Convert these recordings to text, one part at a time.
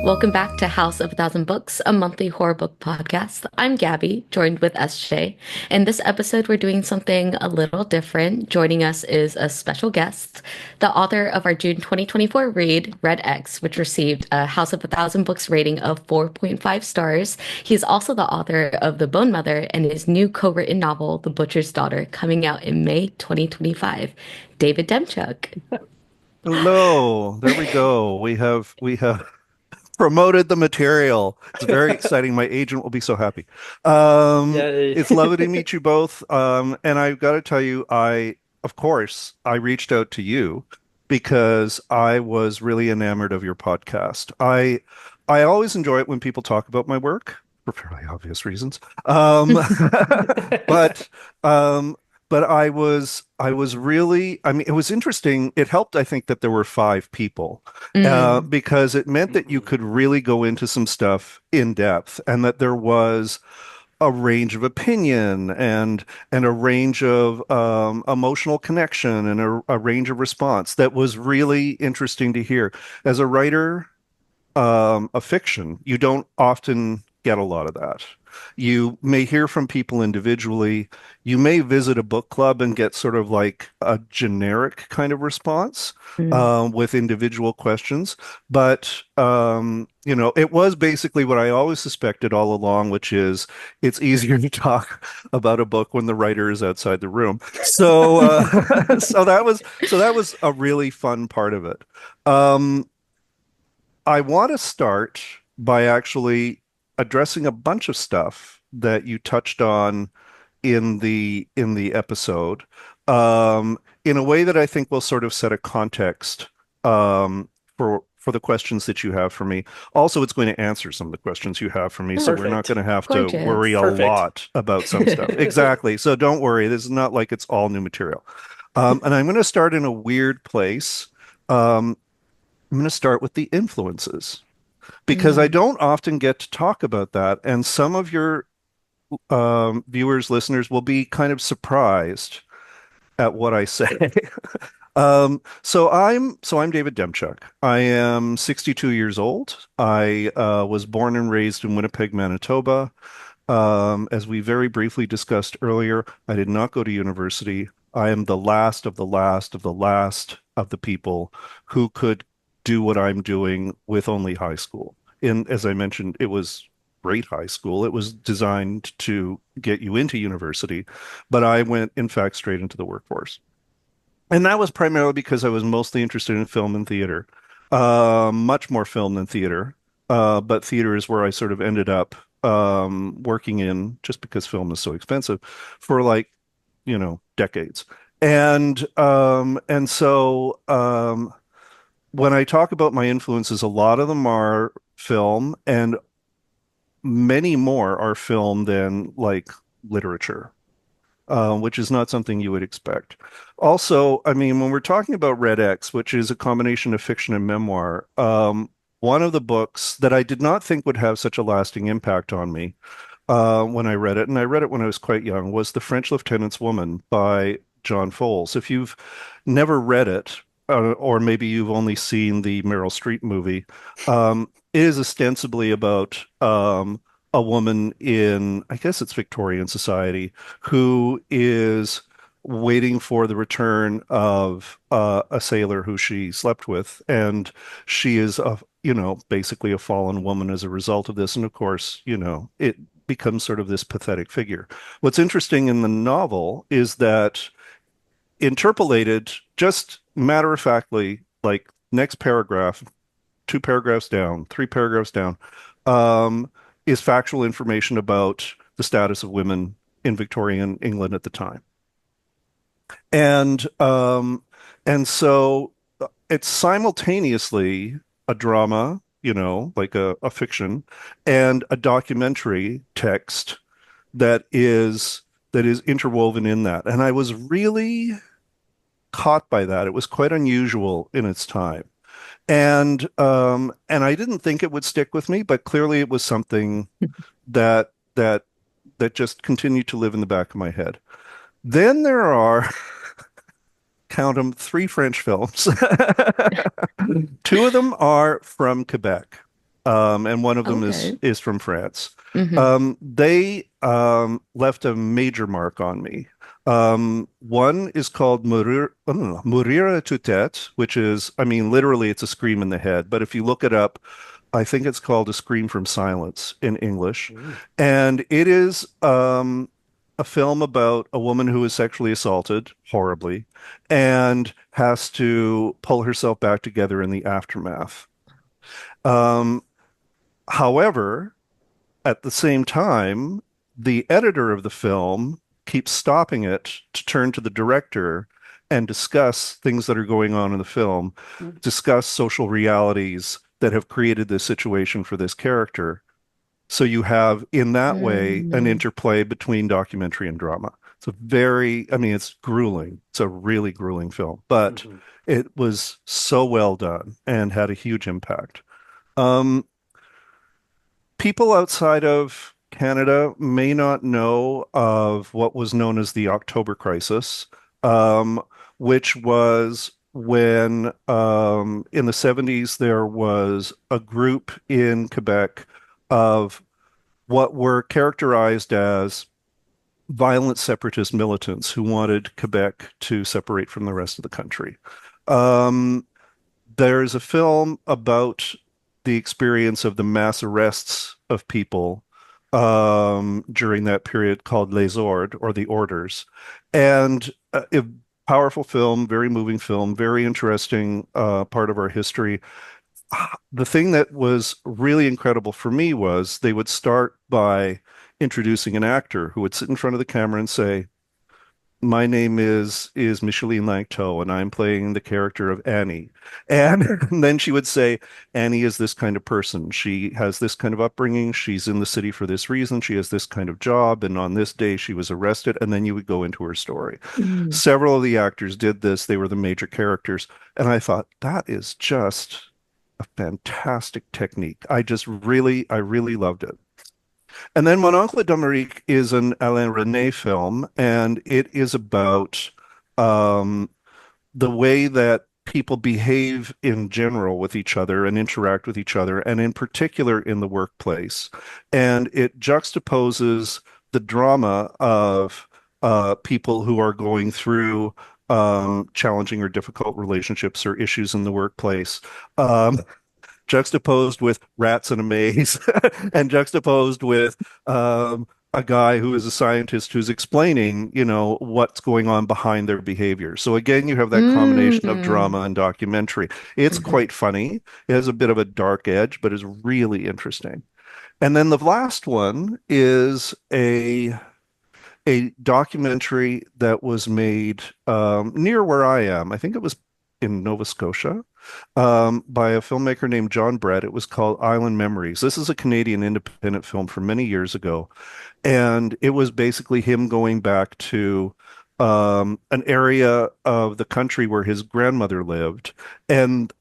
Welcome back to House of a Thousand Books, a monthly horror book podcast. I'm Gabby, joined with SJ. In this episode, we're doing something a little different. Joining us is a special guest, the author of our June 2024 read, Red X, which received a House of a Thousand Books rating of 4.5 stars. He's also the author of The Bone Mother and his new co-written novel, The Butcher's Daughter, coming out in May 2025. David Demchuk. Hello, there we go. We have promoted the material. It's very exciting. My agent will be so happy. Yay. It's lovely to meet you both. And I've got to tell you, of course, I reached out to you because I was really enamored of your podcast. I always enjoy it when people talk about my work for fairly obvious reasons. But um, but I was really, I mean, it was interesting. It helped, I think, that there were five people, Mm. because it meant that you Mhm. could really go into some stuff in depth, and that there was a range of opinion and a range of emotional connection and a range of response that was really interesting to hear. As a writer of fiction, you don't often get a lot of that. You may hear from people individually. You may visit a book club and get sort of like a generic kind of response Mm. with individual questions. But, it was basically what I always suspected all along, which is it's easier to talk about a book when the writer is outside the room. So that was a really fun part of it. Um, I want to start by actually addressing a bunch of stuff that you touched on in the episode, in a way that I think will sort of set a context um, for the questions that you have for me. Also, it's going to answer some of the questions you have for me, so we're not going Perfect. to have to worry a Gorgeous. Perfect. lot about some stuff. Exactly. So don't worry. This is not like it's all new material. And I'm going to start in a weird place. I'm going to start with the influences because I Mm. don't often get to talk about that. And some of your viewers, listeners will be kind of surprised at what I say. So I'm David Demchuk. I am 62 years old. I was born and raised in Winnipeg, Manitoba. As we very briefly discussed earlier, I did not go to university. I am the last of the last of the last of the people who could do what I'm doing with only high school. As I mentioned, it was great high school. It was designed to get you into university, but I went, in fact, straight into the workforce. And that was primarily because I was mostly interested in film and theater, much more film than theater. But theater is where I sort of ended up working in, just because film is so expensive, for like, decades. And so when I talk about my influences, a lot of them are film, and many more are film than like literature, which is not something you would expect. Also, I mean, when we're talking about Red X, which is a combination of fiction and memoir, one of the books that I did not think would have such a lasting impact on me when I read it, and I read it when I was quite young, was The French Lieutenant's Woman by John Fowles. If you've never read it, or maybe you've only seen the Meryl Streep movie, it is ostensibly about a woman in, I guess it's Victorian society, who is waiting for the return of a sailor who she slept with, and she is basically a fallen woman as a result of this. And of course, it becomes sort of this pathetic figure. What's interesting in the novel is that interpolated just matter of factly, like next paragraph, two paragraphs down, three paragraphs down, um, is factual information about the status of women in Victorian England at the time. And and so it's simultaneously a drama, like a fiction, and a documentary text that is that is interwoven in that. And I was really caught by that. It was quite unusual in its time. And I didn't think it would stick with me, but clearly it was something that that that just continued to live in the back of my head. Then there are, count them, three French films. Two of them are from Quebec. and one of them Okay. is from France. Hmm. They left a major mark on me. One is called Mourir à tue-tête, which is, I mean, literally, it's a scream in the head. But if you look it up, I think it's called A Scream from Silence in English. Mm. And it is a film about a woman who is sexually assaulted horribly and has to pull herself back together in the aftermath. Um, However, at the same time, the editor of the film keeps stopping it to turn to the director and discuss things that are going on in the film, discuss social realities that have created this situation for this character. So you have, in that way, an Mm. interplay between documentary and drama. It's a very, I mean, it's grueling. It's a really grueling film, but Mhm. it was so well done and had a huge impact. Um, People outside of Canada may not know of what was known as the October Crisis, which was when in the 70s there was a group in Quebec of what were characterized as violent separatist militants who wanted Quebec to separate from the rest of the country. Um, there's a film about the experience of the mass arrests of people during that period called Les Ordres or The Orders. And a powerful film, very moving film, very interesting part of our history. The thing that was really incredible for me was they would start by introducing an actor who would sit in front of the camera and say, my name is Micheline Langto, and I'm playing the character of Annie. And, and then she would say, Annie is this kind of person. She has this kind of upbringing. She's in the city for this reason. She has this kind of job, and on this day she was arrested. And then you would go into her story. Mm. Several of the actors did this. They were the major characters. And I thought, that is just a fantastic technique. I really loved it. And then Mon Oncle d'Amérique is an Alain Resnais film, and it is about um, the way that people behave in general with each other and interact with each other, and in particular in the workplace. And it juxtaposes the drama of people who are going through challenging or difficult relationships or issues in the workplace. Um, Juxtaposed with rats in a maze and juxtaposed with a guy who is a scientist who's explaining, what's going on behind their behavior. So again, you have that combination of Mm. drama and documentary. It's Hmm. quite funny. It has a bit of a dark edge, but is really interesting. And then the last one is a documentary that was made near where I am. I think it was in Nova Scotia by a filmmaker named John Brett. It was called Island Memories. This is a Canadian independent film from many years ago. And it was basically him going back to an area of the country where his grandmother lived. And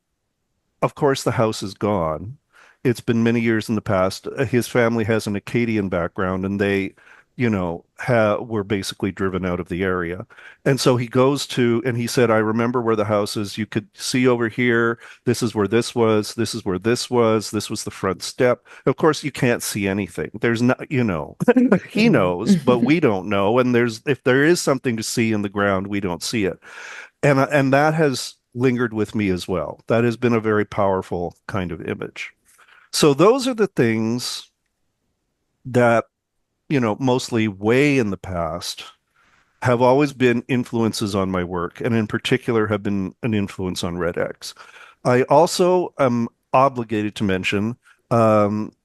of course, the house is gone. It's been many years in the past. His family has an Acadian background, and they, were basically driven out of the area. And so he goes to, and he said, I remember where the house is. You could see over here. This is where this was. This is where this was. This was the front step. Of course, you can't see anything. There's not, he knows, but Mm. we don't know. And if there is something to see in the ground, we don't see it. And that has lingered with me as well. That has been a very powerful kind of image. So those are the things that, mostly way in the past have always been influences on my work, and in particular have been an influence on Red X. I also am obligated to mention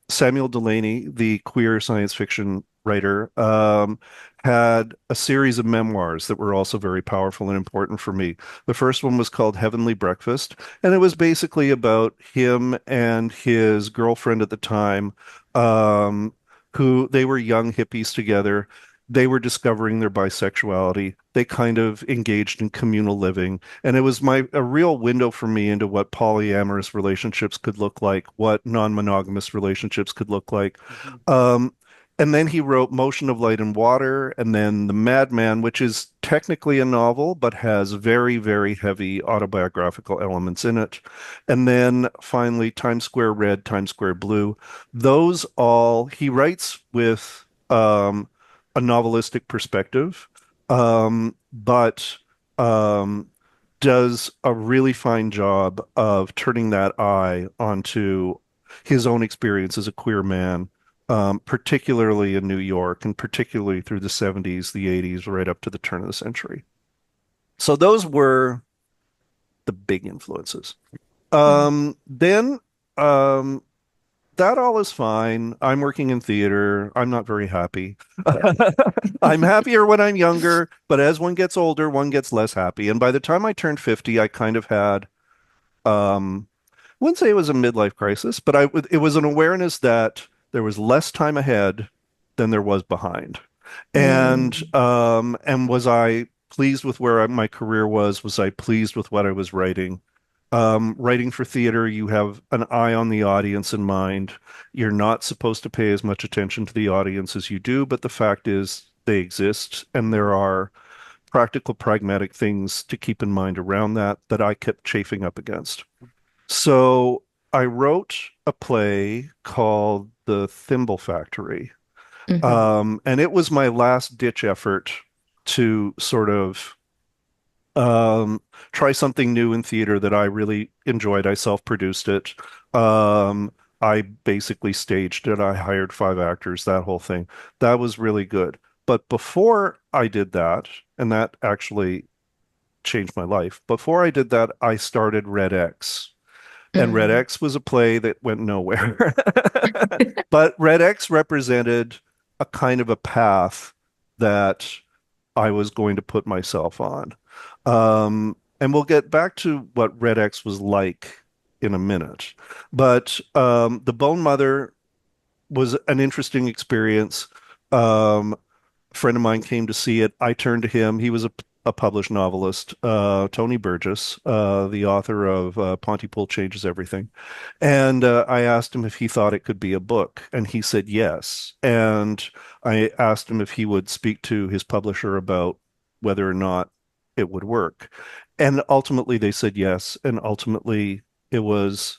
Samuel Delany, the queer science fiction writer, had a series of memoirs that were also very powerful and important for me. The first one was called Heavenly Breakfast, and it was basically about him and his girlfriend at the time, um, who they were young hippies together. They were discovering their bisexuality. They kind of engaged in communal living. And it was a real window for me into what polyamorous relationships could look like, what non-monogamous relationships could look like. Mhm. Um, And then he wrote Motion of Light and Water, and then The Madman, which is technically a novel, but has very, very heavy autobiographical elements in it. And then finally, Times Square Red, Times Square Blue. Those all, he writes with a novelistic perspective, but um, does a really fine job of turning that eye onto his own experience as a queer man, particularly in New York and particularly through the 70s, the 80s, right up to the turn of the century. So those were the big influences. Then um, that all is fine. I'm working in theater. I'm not very happy. I'm happier when I'm younger, but as one gets older, one gets less happy. And by the time I turned 50, I kind of had I wouldn't say it was a midlife crisis, but it was an awareness that there was less time ahead than there was behind. Mm. And was I pleased with where my career was? Was I pleased with what I was writing? Writing for theater, you have an eye on the audience in mind. You're not supposed to pay as much attention to the audience as you do, but the fact is they exist, and there are practical, pragmatic things to keep in mind around that I kept chafing up against. So I wrote a play called The Thimble Factory. Hmm. And it was my last ditch effort to sort of um, try something new in theater that I really enjoyed. I self-produced it. I basically staged it. I hired 5 actors, that whole thing. That was really good. But before I did that, and that actually changed my life, before I did that, I started Red X. And Red Mm. X was a play that went nowhere. But Red X represented a kind of a path that I was going to put myself on. And we'll get back to what Red X was like in a minute. But The Bone Mother was an interesting experience. Um, a friend of mine came to see it. I turned to him. He was a published novelist, Tony Burgess, the author of Pontypool Changes Everything. And I asked him if he thought it could be a book, and he said yes. And I asked him if he would speak to his publisher about whether or not it would work. And ultimately, they said yes. And ultimately, it was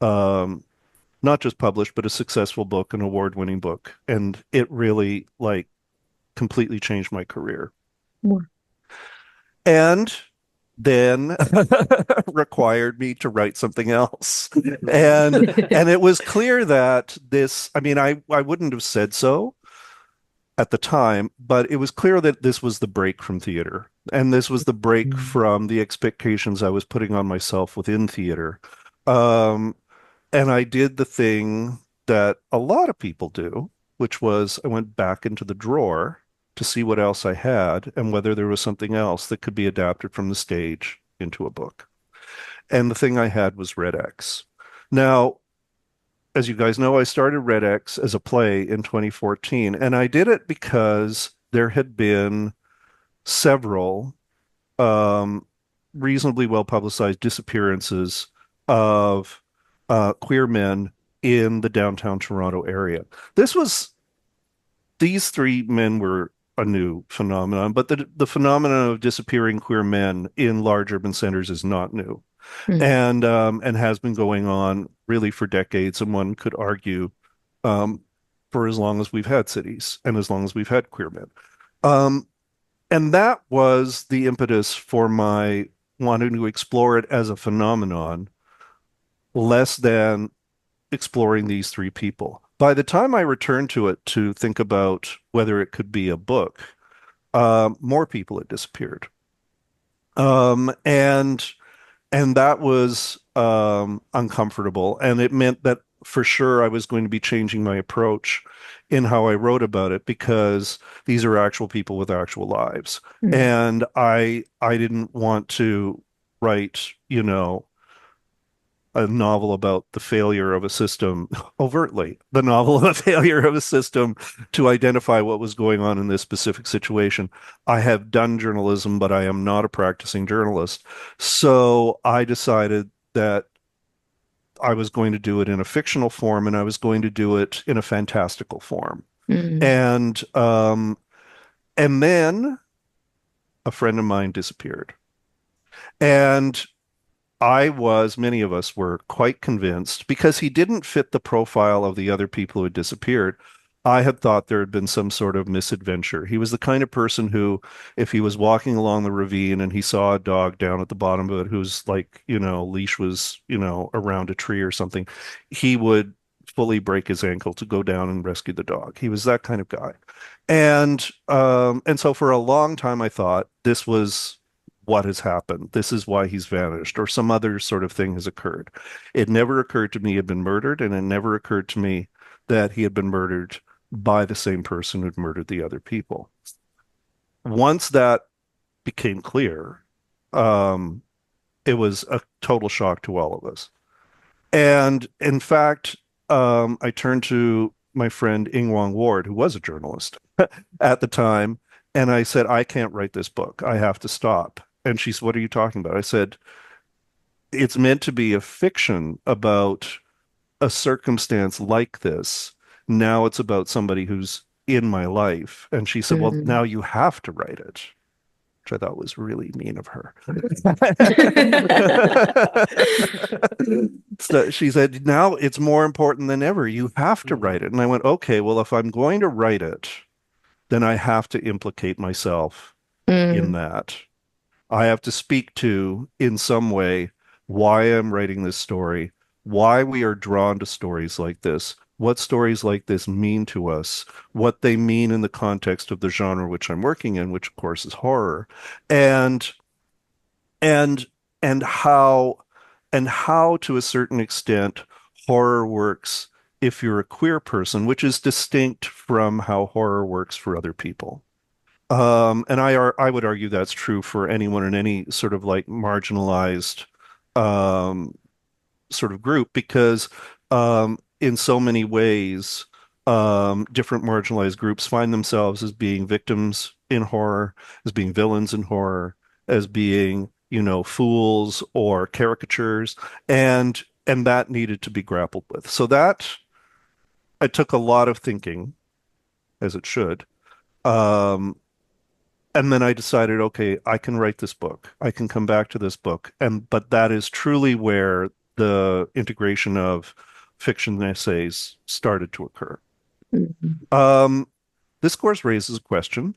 not just published, but a successful book, an award-winning book. And it really like completely changed my career. Wow. And then required me to write something else. And it was clear that this, I mean, I wouldn't have said so at the time, but it was clear that this was the break from theater. And this was the break Mm. from the expectations I was putting on myself within theater. Um, and I did the thing that a lot of people do, which was I went back into the drawer to see what else I had and whether there was something else that could be adapted from the stage into a book. And the thing I had was Red X. Now, as you guys know, I started Red X as a play in 2014, and I did it because there had been several um, reasonably well publicized disappearances of queer men in the downtown Toronto area. This was These 3 men were a new phenomenon, but the phenomenon of disappearing queer men in large urban centers is not new, Mm. and has been going on really for decades. And one could argue um, for as long as we've had cities and as long as we've had queer men. Um, and that was the impetus for my wanting to explore it as a phenomenon, less than exploring these 3 people. By the time I returned to it to think about whether it could be a book, more people had disappeared. Um, and and that was uncomfortable. And it meant that for sure I was going to be changing my approach in how I wrote about it, because these are actual people with actual lives. Mm. And I didn't want to write, a novel about the failure of a system, overtly, the novel of a failure of a system to identify what was going on in this specific situation. I have done journalism, but I am not a practicing journalist. So I decided that I was going to do it in a fictional form and I was going to do it in a fantastical form. Mm. And then a friend of mine disappeared. And many of us were quite convinced because he didn't fit the profile of the other people who had disappeared. I had thought there had been some sort of misadventure. He was the kind of person who, if he was walking along the ravine and he saw a dog down at the bottom of it whose, like, leash was, around a tree or something, he would fully break his ankle to go down and rescue the dog. He was that kind of guy. And so for a long time I thought this was what has happened. This is why he's vanished, or some other sort of thing has occurred. It never occurred to me he had been murdered, and it never occurred to me that he had been murdered by the same person who'd murdered the other people. Once that became clear, um, it was a total shock to all of us. And in fact, I turned to my friend Ing Wong Ward, who was a journalist at the time, and I said, I can't write this book. I have to stop. And she said, what are you talking about? I said, it's meant to be a fiction about a circumstance like this. Now it's about somebody who's in my life. And she said, well, Mm. now you have to write it, which I thought was really mean of her. So she said, now it's more important than ever. You have to write it. And I went, okay, well, if I'm going to write it, then I have to implicate myself in Mm. that. I have to speak to, in some way, why I'm writing this story, why we are drawn to stories like this, what stories like this mean to us, what they mean in the context of the genre which I'm working in, which of course is horror, and and and how to a certain extent horror works if you're a queer person, which is distinct from how horror works for other people. And I would argue that's true for anyone in any sort of like marginalized um, sort of group because in so many ways, different marginalized groups find themselves as being victims in horror, as being villains in horror, as being, fools or caricatures, and that needed to be grappled with. So that it took a lot of thinking, as it should. Um, and then I decided, okay, I can write this book. I can come back to this book. But that is truly where the integration of fiction and essays started to occur. Mm. Um, this course raises a question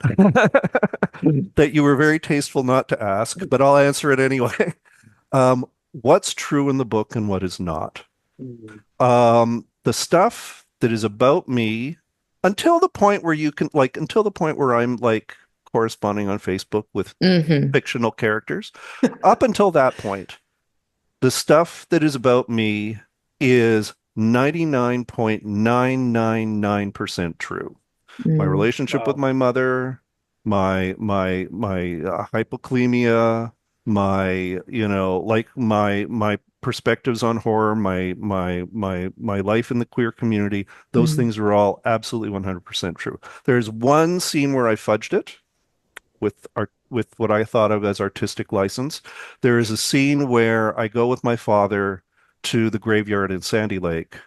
that you were very tasteful not to ask, but I'll answer it anyway. What's true in the book and what is not? The stuff that is about me until the point where until the point where I'm like corresponding on Facebook with Mhm. fictional characters. Up until that point, the stuff that is about me is 99.999% true. My Mm. relationship with Wow. my mother, my hypokalemia, my my perspectives on horror, my life in the queer community, those Mm. things are all absolutely 100% true. There's one scene where I fudged it with what I thought of as artistic license. There is a scene where I go with my father to the graveyard in Sandy Lake,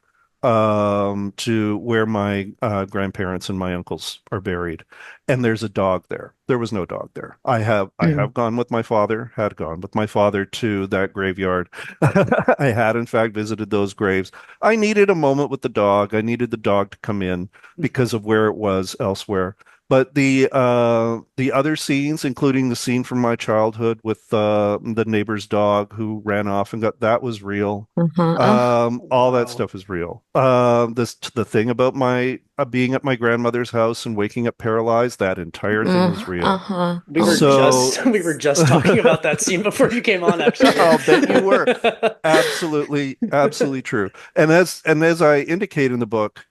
to where my grandparents and my uncles are buried, and there's a dog there. There was no dog there. I Mm. have gone with my father, had gone with my father to that graveyard. I had in fact visited those graves. I needed a moment with the dog. I needed the dog to come in because of where it was elsewhere. But the other scenes, including the scene from my childhood with the neighbor's dog who ran off and got that was real. Uh-huh. All that Wow. stuff is real. The thing about my being at my grandmother's house and waking up paralyzed, that entire thing is real. Uh-huh. We were Oh my So just we were just talking about that scene before you came on, actually. I'll bet you were. Absolutely, absolutely true. And as I indicate in the book,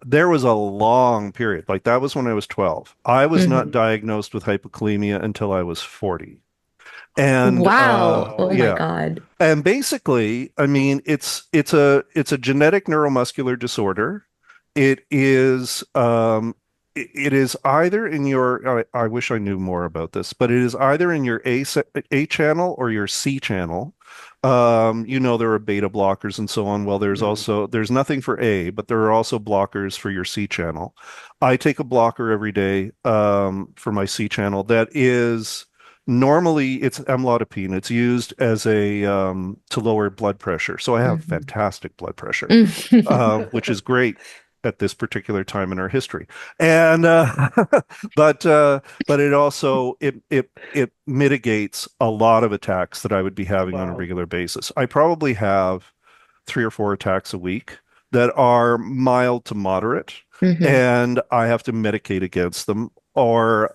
there was a long period. Like that was when I was 12. I was not Mhm. diagnosed with hypokalemia until I was 40. And Wow. Oh Wow. my yeah. God. And basically, I mean, it's a genetic neuromuscular disorder. It is it is either in your I wish I knew more about this, but it is either in your A channel or your C channel. There are beta blockers and so on. Well, Mm. there's nothing for A, but there are also blockers for your C channel. I take a blocker every day for my C channel that is normally it's amlodipine. It's used as a to lower blood pressure. So I have Mhm. fantastic blood pressure, Mhm. which is great at this particular time in our history. And but it also it mitigates a lot of attacks that I would be having on a Wow. regular basis. I probably have 3 or 4 attacks a week that are mild to moderate, and I have to medicate against them or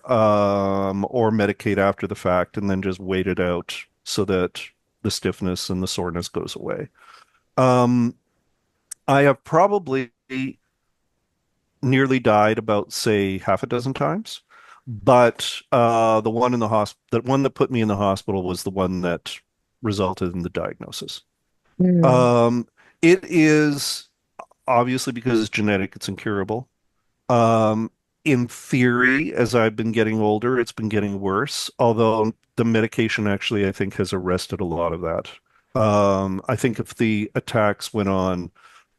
medicate after the fact and then just wait it out so that the stiffness and the soreness goes away. Um, I have probably nearly died about, say, half a dozen times. But the one that put me in the hospital was the one that resulted in the diagnosis. Mm. Um, it is obviously because it's genetic, it's incurable. Um, in theory, as I've been getting older, it's been getting worse, although the medication actually, I think, has arrested a lot of that. I think if the attacks went on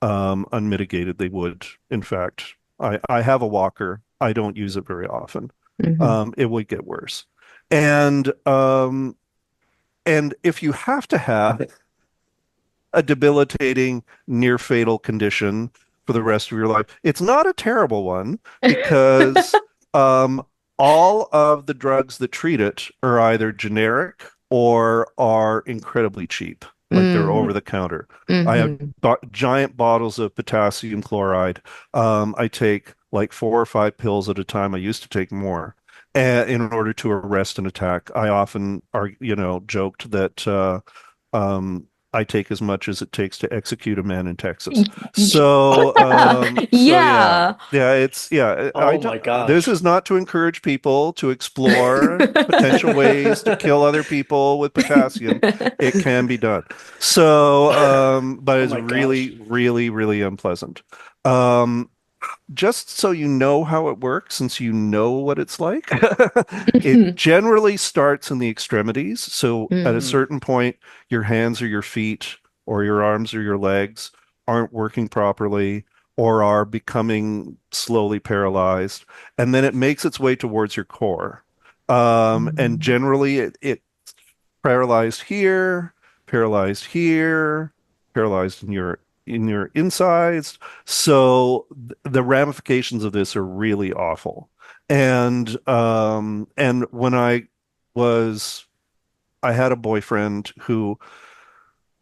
unmitigated, they would. In fact, I have a walker. I don't use it very often. Mhm. It would get worse. And if you have to have a debilitating, near fatal condition for the rest of your life. It's not a terrible one because all of the drugs that treat it are either generic or are incredibly cheap, like they're over Mm. the counter. I have Mhm. giant bottles of potassium chloride. I take like 4 or 5 pills at a time. I used to take more. In order to arrest an attack, I often are, joked that I take as much as it takes to execute a man in Texas. So, Yeah. yeah, Yeah. yeah. Oh my This gosh. is not to encourage people to explore potential ways to kill other people with potassium. It can be done. So, but Oh it's my gosh. really, really, really unpleasant. Um, just so you know how it works, since you know what it's like, it Mhm. generally starts in the extremities. So at a Mhm. Mm. certain point, your hands or your feet or your arms or your legs aren't working properly or are becoming slowly paralyzed. And then it makes its way towards your core. And Mhm. generally, it paralyzed here, paralyzed here, paralyzed in your insides. So the ramifications of this are really awful. And when was I had a boyfriend who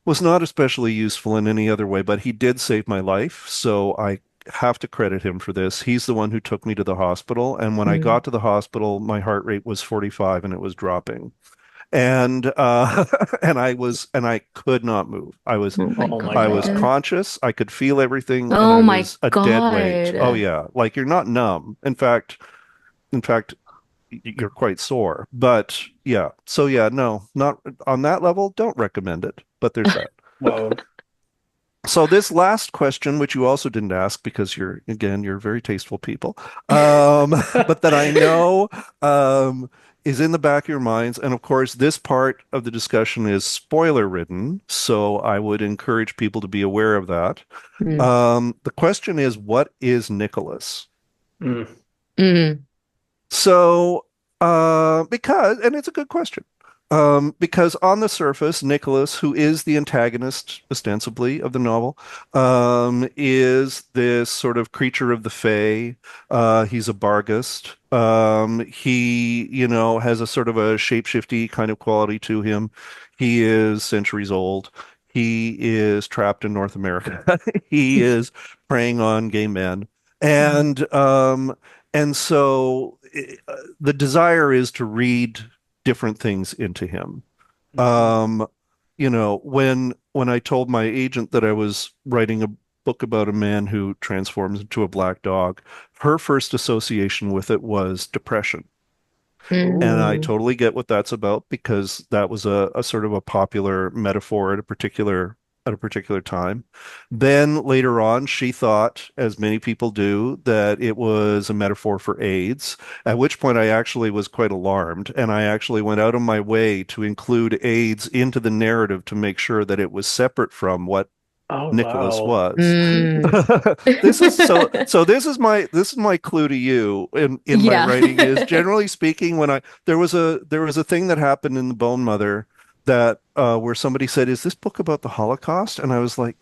was not especially useful in any other way, but he did save my life. So I have to credit him for this. He's the one who took me to the hospital. And when I Mm. got to the hospital, my heart rate was 45 and it was dropping and and I could not move. Oh my Oh my I was God. God. conscious, I could feel everything, and Oh I my was a dead weight. Oh God. yeah, like you're not numb. In fact, you're quite sore. But yeah, so yeah, no, not on that level. Don't recommend it. But there's that. Whoa. So this last question, which you also didn't ask because you're very tasteful people, but that I know is in the back of your minds. And of course, this part of the discussion is spoiler ridden, so I would encourage people to be aware of that. Mm. The question is, what is Nicholas? Mm. Mm. And it's a good question. Because on the surface, Nicholas, who is the antagonist, ostensibly, of the novel, is this sort of creature of the Fae. He's a Barghest. He, has a sort of a shapeshifty kind of quality to him. He is centuries old. He is trapped in North America. He is preying on gay men. And so the desire is to read different things into him. Mhm. Um, when I told my agent that I was writing a book about a man who transforms into a black dog, her first association with it was depression. And I Ooh. Mm. totally get what that's about because that was a sort of a popular metaphor at a particular at a particular time. Then later on, she thought, as many people do, that it was a metaphor for AIDS, at which point I actually was quite alarmed. And I actually went out of my way to include AIDS into the narrative to make sure that it was separate from what Oh, Nicholas wow. was. Mm. This is my clue to you in my Yeah. writing is generally speaking when I there was a thing that happened in the Bone Mother that where somebody said, "Is this book about the Holocaust?" And I was like,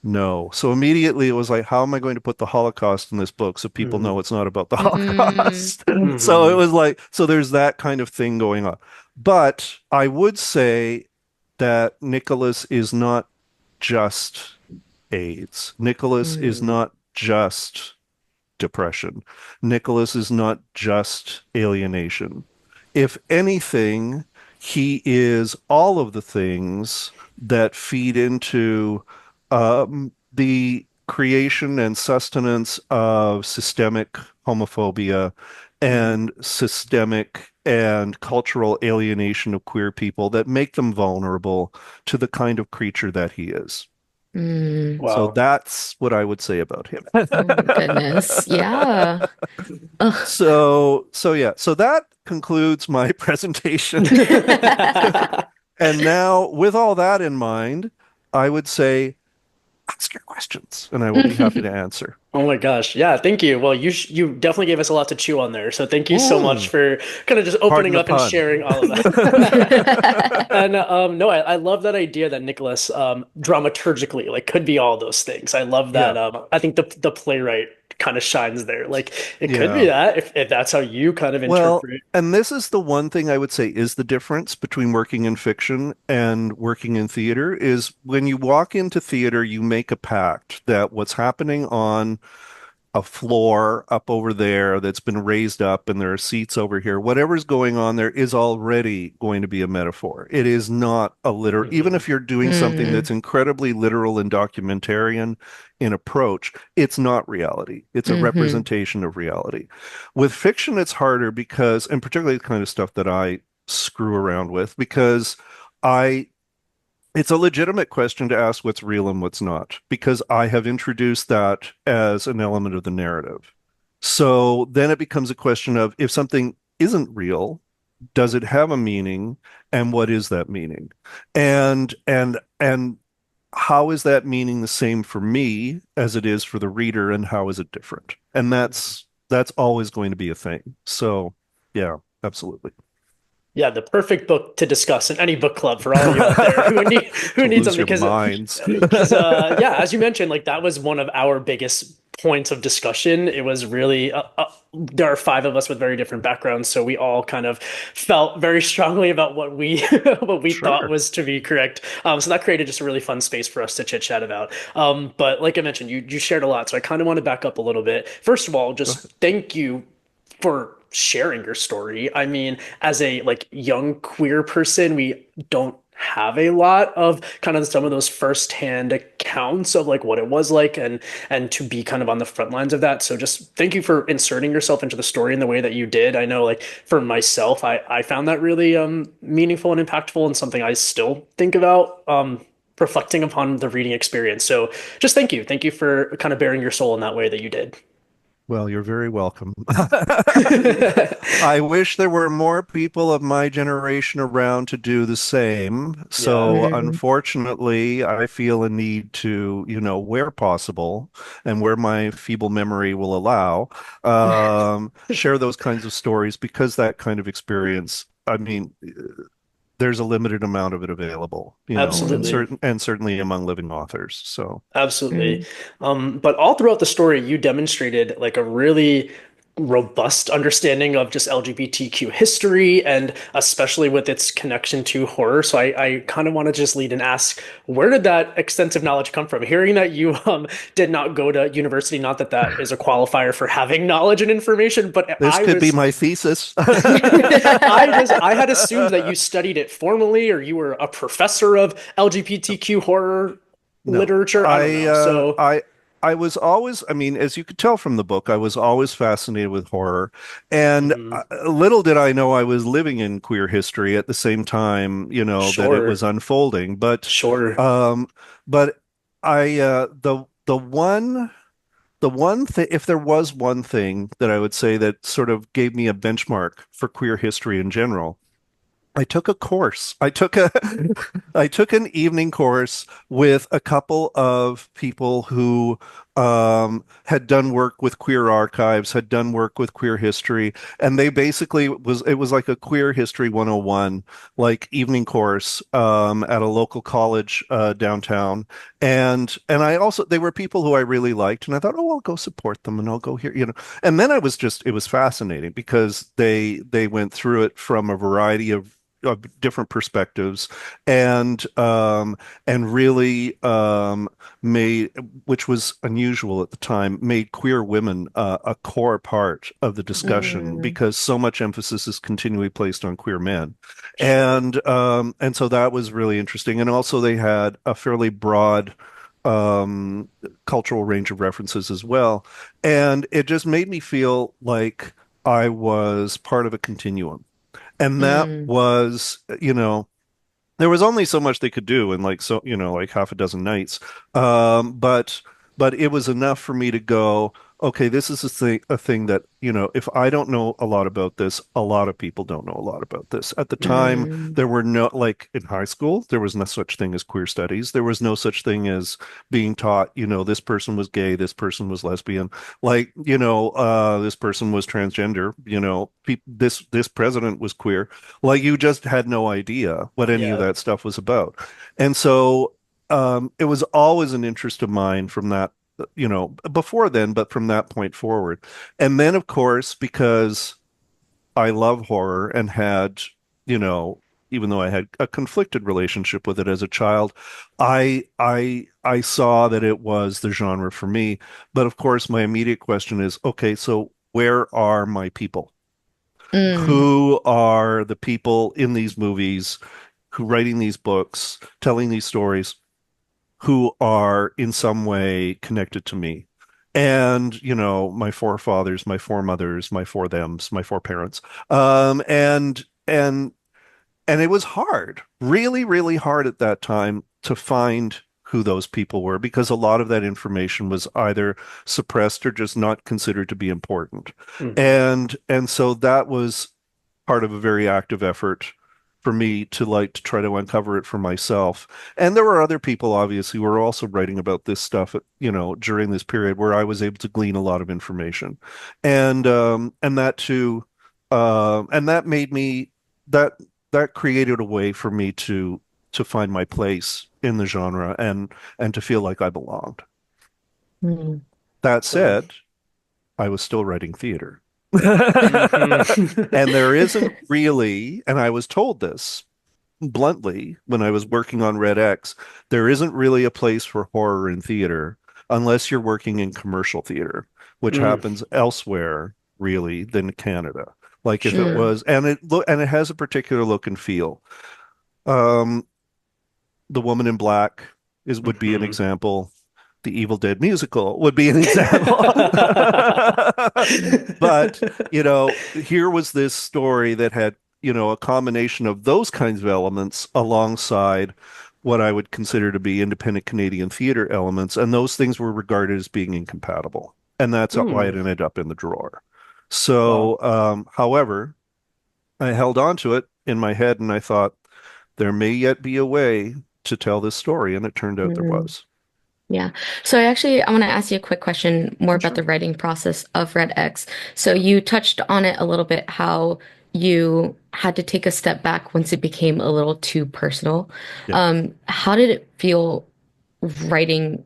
"No." So immediately it was like, "How am I going to put the Holocaust in this book so people Mm. know it's not about the Mm. Holocaust?" So it Hmm. was like so there's that kind of thing going on. But I would say that Nicholas is not just AIDS. Nicholas is Mm. not just depression. Nicholas is not just alienation. If anything, he is all of the things that feed into the creation and sustenance of systemic homophobia Hmm. and systemic and cultural alienation of queer people that make them vulnerable to the kind of creature that he is. Mm. So Wow. that's what I would say about him. Oh my goodness. Yeah. Ugh. So yeah, so that concludes my presentation. And now, with all that in mind, I would say ask your questions and I will be happy to answer. Oh my gosh. Yeah, thank you. Well, you definitely gave us a lot to chew on there. So thank you so much Ooh, for kind of just pardon opening the up and pun. sharing all of that. And no, I love that idea that Nicholas dramaturgically like could be all those things. I love that. Yeah, I think the playwright kind of shines there. Like it could be yeah. that if that's how you kind of Well, interpret. and this is the one thing I would say is the difference between working in fiction and working in theater is when you walk into theater, you make a pact that what's happening on a floor up over there that's been raised up and there are seats over here. Whatever's going on there is already going to be a metaphor. It is not a literal, even Mhm. if you're doing something Mm. that's incredibly literal and documentarian in approach, it's not reality. It's a Hmm. representation of reality. With fiction, it's harder because, and particularly the kind of stuff that I screw around with, because I it's a legitimate question to ask what's real and what's not, because I have introduced that as an element of the narrative. So then it becomes a question of if something isn't real, does it have a meaning, and what is that meaning? And how is that meaning the same for me as it is for the reader, and how is it different? And that's always going to be a thing. So yeah, absolutely. Yeah, the perfect book to discuss in any book club for all you out there who To need lose something your minds. because yeah, as you mentioned, like that was one of our biggest points of discussion. It was really there are five of us with very different backgrounds, so we all kind of felt very strongly about what we what we thought Sure. was to be correct. So that created just a really fun space for us to chit chat about. But like I mentioned, you shared a lot, so I kind of want to back up a little bit. First of all, Go just ahead. thank you for sharing your story. I mean, as a like young queer person, we don't have a lot of kind of some of those firsthand accounts of like what it was like and to be kind of on the front lines of that. So just thank you for inserting yourself into the story in the way that you did. I know like for myself, I found that really meaningful and impactful and something I still think about reflecting upon the reading experience. So just thank you. Thank you for kind of bearing your soul in that way that you did. Well, you're very welcome. I wish there were more people of my generation around to do the same. Yeah. So, unfortunately, I feel a need to, where possible and where my feeble memory will allow, share those kinds of stories because that kind of experience, I mean, there's a limited amount of it available, and Absolutely. certainly among living authors. So, Absolutely. Mm. But all throughout the story, you demonstrated like a really robust understanding of just LGBTQ history and especially with its connection to horror. So I kind of want to just lead and ask, where did that extensive knowledge come from? Hearing that you did not go to university, not that that is a qualifier for having knowledge and information, but this could be my thesis. I had assumed that you studied it formally or you were a professor of LGBTQ horror No, literature. I don't know. So, I was always, I mean, as you could tell from the book, I was always fascinated with horror. And Hmm. little did I know I was living in queer history at the same time, that it was Sure. unfolding. Sure. Um, but the one thing, if there was one thing that I would say that sort of gave me a benchmark for queer history in general, I took a course. I took an evening course with a couple of people who had done work with queer archives, had done work with queer history, and they basically it was like a queer history 101, like evening course at a local college downtown. And I also they were people who I really liked, and I thought, oh, I'll go support them and I'll go here. And then it was fascinating because they went through it from a variety of different perspectives and really made, which was unusual at the time, made queer women a core part of the discussion Mm, because so much emphasis is continually placed on queer men. Sure. And so that was really interesting. And also they had a fairly broad cultural range of references as well. And it just made me feel like I was part of a continuum. And that mm, was, there was only so much they could do in like like half a dozen nights. But it was enough for me to go, okay, this is a thing that, if I don't know a lot about this, a lot of people don't know a lot about this. At the time, mm, there were no, like in high school, there was no such thing as queer studies. There was no such thing as being taught, this person was gay, this person was lesbian, like, this person was transgender, this president was queer. Like you just had no idea what any of Yeah. that stuff was about. And so it was always an interest of mine from that, before then, but from that point forward. And then, of course, because I love horror and had, you know, even though I had a conflicted relationship with it as a child, I saw that it was the genre for me. But of course, my immediate question is, okay, so where are my people? mm, Who are the people in these movies who writing these books, telling these stories, who are in some way connected to me? And, my forefathers, my foremothers, my for thems, my foreparents. And it was hard, really, really hard at that time to find who those people were because a lot of that information was either suppressed or just not considered to be important. Hmm. And so that was part of a very active effort for me to try to uncover it for myself. And there were other people obviously who were also writing about this stuff, during this period where I was able to glean a lot of information. And that too, and that made me that that created a way for me to find my place in the genre and to feel like I belonged. mm, That Well, said, I was still writing theater. mhm. And there isn't really, and I was told this bluntly when I was working on Red X, there isn't really a place for horror in theater unless you're working in commercial theater, which Mm. happens elsewhere really than Canada. Like if it Sure. mm, was, and it has a particular look and feel. Um, The Woman in Black would be an Hmm. example. The Evil Dead musical would be an example. But, here was this story that had, a combination of those kinds of elements alongside what I would consider to be independent Canadian theater elements, and those things were regarded as being incompatible. And that's why it Mm. ended up in the drawer. Well, So, however, I held on to it in my head and I thought there may yet be a way to tell this story, and it turned out there mm. was. Yeah. So I want to ask you a quick question more about Sure. the writing process of Red X. So you touched on it a little bit, how you had to take a step back once it became a little too personal. Yeah. How did it feel writing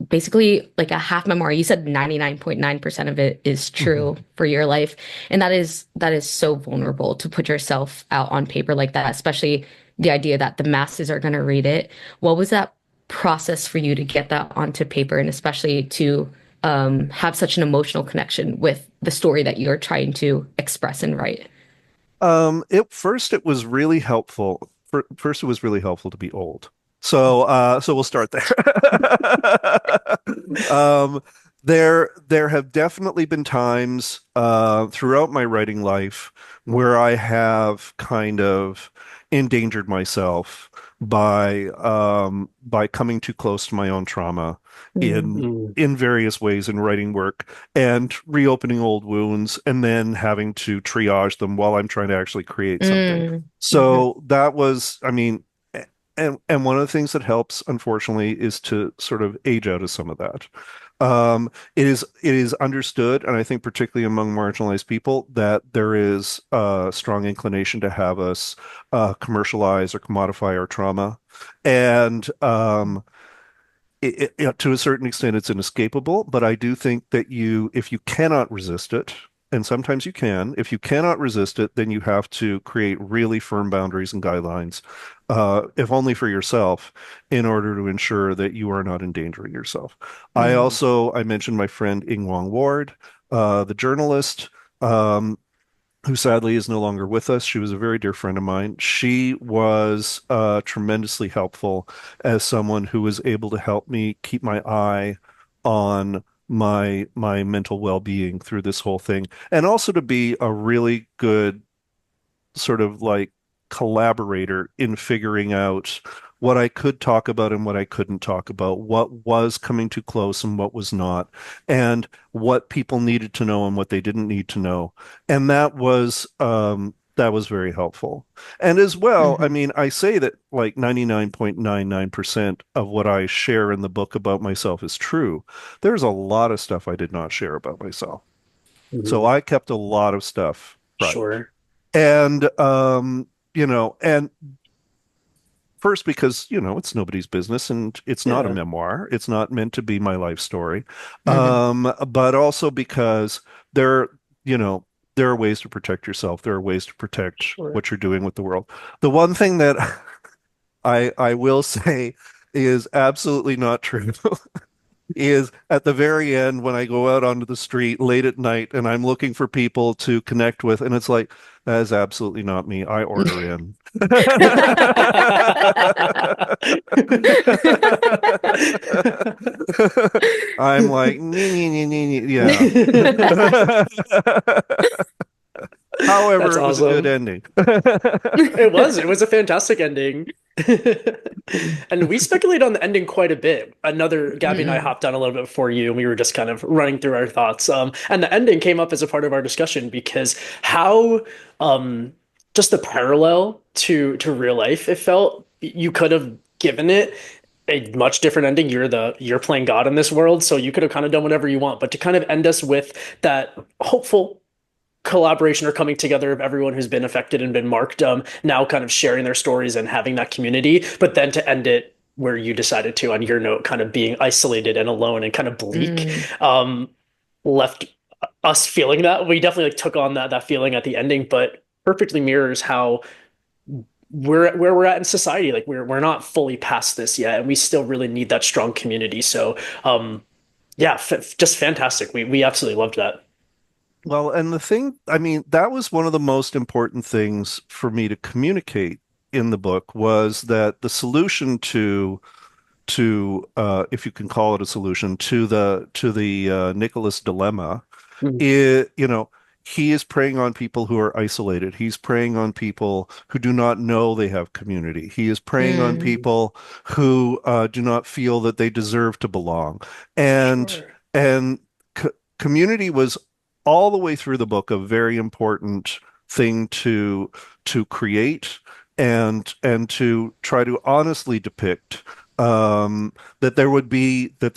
basically like a half memoir? You said 99.9% of it is Mhm. true for your life. And that is so vulnerable to put yourself out on paper like that, especially the idea that the masses are going to read it. What was that process for you to get that onto paper and especially to have such an emotional connection with the story that you're trying to express and write? It was really helpful. First, it was really helpful to be old. So we'll start there. Um, there have definitely been times throughout my writing life where I have kind of endangered myself by coming too close to my own trauma Mm, in Mm, in various ways in writing work and reopening old wounds and then having to triage them while I'm trying to actually create something. mm, mhm, So that was, I mean, and one of the things that helps, unfortunately, is to sort of age out of some of that. It is understood, and I think particularly among marginalized people, that there is a strong inclination to have us commercialize or commodify our trauma, and to a certain extent, it's inescapable. But I do think that if you cannot resist it, and sometimes you can, if you cannot resist it, then you have to create really firm boundaries and guidelines, if only for yourself, in order to ensure that you are not endangering yourself. mm, I mentioned my friend Ing Wong Ward, the journalist. Who sadly is no longer with us. She was a very dear friend of mine. She was tremendously helpful as someone who was able to help me keep my eye on my mental well-being through this whole thing, and also to be a really good sort of like collaborator in figuring out what I could talk about and what I couldn't talk about, what was coming too close and what was not, and what people needed to know and what they didn't need to know. And that was very helpful. And as well, I mhm, mean, I say that like 99.99% of what I share in the book about myself is true. There's a lot of stuff I did not share about myself. So mhm. I kept a lot of stuff private. Sure. And and first because, it's nobody's business and it's not a Yeah. memoir. It's not meant to be my life story. mhm, But also because there, you know, there are ways to protect yourself. There are ways to protect Sure. what you're doing with the world. The one thing that I will say is absolutely not true is at the very end when I go out onto the street late at night and I'm looking for people to connect with, and it's like, that is absolutely not me. I order in. I'm like, nee, nee, nee, nee, nee. Yeah. However, That's it was a good awesome. ending. It was. It was a fantastic ending. And we speculated on the ending quite a bit. Gabby and I Mm-mm. hopped on a little bit before you, and we were just kind of running through our thoughts. And the ending came up as a part of our discussion because how um, just the parallel to real life it felt. You could have given it a much different ending. You're playing God in this world, so you could have kind of done whatever you want. But to kind of end us with that hopeful collaboration or coming together of everyone who's been affected and been marked, now kind of sharing their stories and having that community, but then to end it where you decided to on your note, kind of being isolated and alone and kind of bleak, Mm, left us feeling that. We definitely like took on that feeling at the ending, but perfectly mirrors how where we're at in society. Like we're not fully past this yet, and we still really need that strong community. So yeah, just fantastic. We absolutely loved that. Well, and the thing, I mean, that was one of the most important things for me to communicate in the book was that the solution to if you can call it a solution to the Nicholas dilemma Mhm. is, he is preying on people who are isolated. He's preying on people who do not know they have community. He is preying on mm, people who do not feel that they deserve to belong. And Sure. and co community was all the way through the book a very important thing to create and to try to honestly depict that there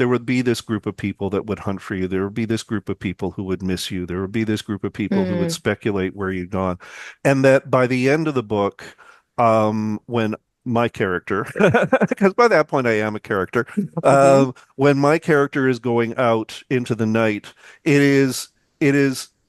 would be this group of people that would hunt for you. There would be this group of people who would miss you. There would be this group of people who would mm, speculate where you'd gone. And that by the end of the book, when my character, because by that point I am a character, Mhm. when my character is going out into the night, it is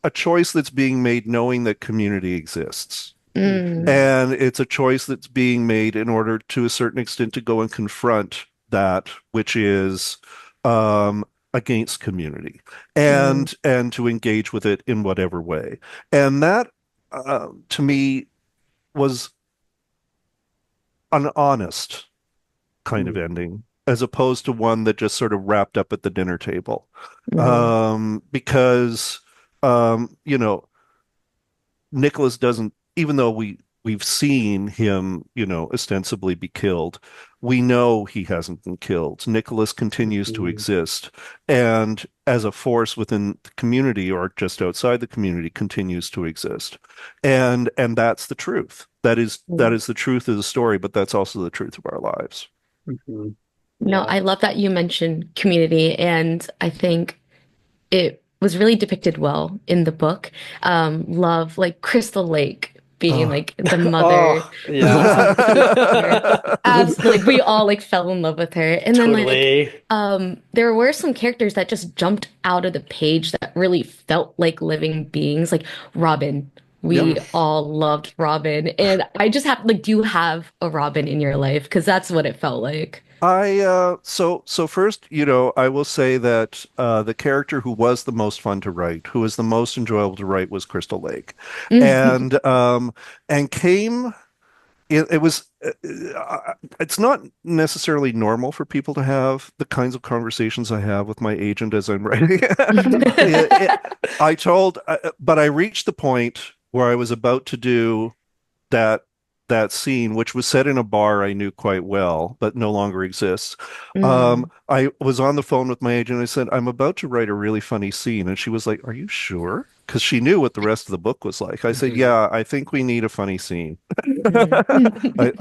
a choice that's being made knowing that community exists. mm, And it's a choice that's being made in order to a certain extent to go and confront that which is um, against community mm, and to engage with it in whatever way. And that to me was an honest, kind of Mm. ending, as opposed to one that just sort of wrapped up at the dinner table. Mm. Because you know, Nicholas doesn't, even though we've seen him, ostensibly be killed, we know he hasn't been killed. Nicholas continues to Mhm. exist, and as a force within the community or just outside the community continues to exist. And that's the truth. That Mm. is the truth of the story, but that's also the truth of our lives. Mhm. No, Yeah. I love that you mentioned community, and I think it was really depicted well in the book. Love, like Crystal Lake being Oh. like the mother Oh, who yeah. advocated for her. Absolutely, like we all like fell in love with her. And then like Totally. there were some characters that just jumped out of the page that really felt like living beings, like Robin. Yep. We all loved Robin. And I just have like, do you have a Robin in your life? Because that's what it felt like. So first, I will say that the character who was the most fun to write, who was the most enjoyable to write, was Crystal Lake, and came. It was. It's not necessarily normal for people to have the kinds of conversations I have with my agent as I'm writing. But I reached the point where I was about to do that that scene, which was set in a bar I knew quite well, but no longer exists. Mm. I was on the phone with my agent. I said, I'm about to write a really funny scene. And she was like, Are you sure? Because she knew what the rest of the book was like. I said, Mhm. Yeah, I think we need a funny scene. Mm.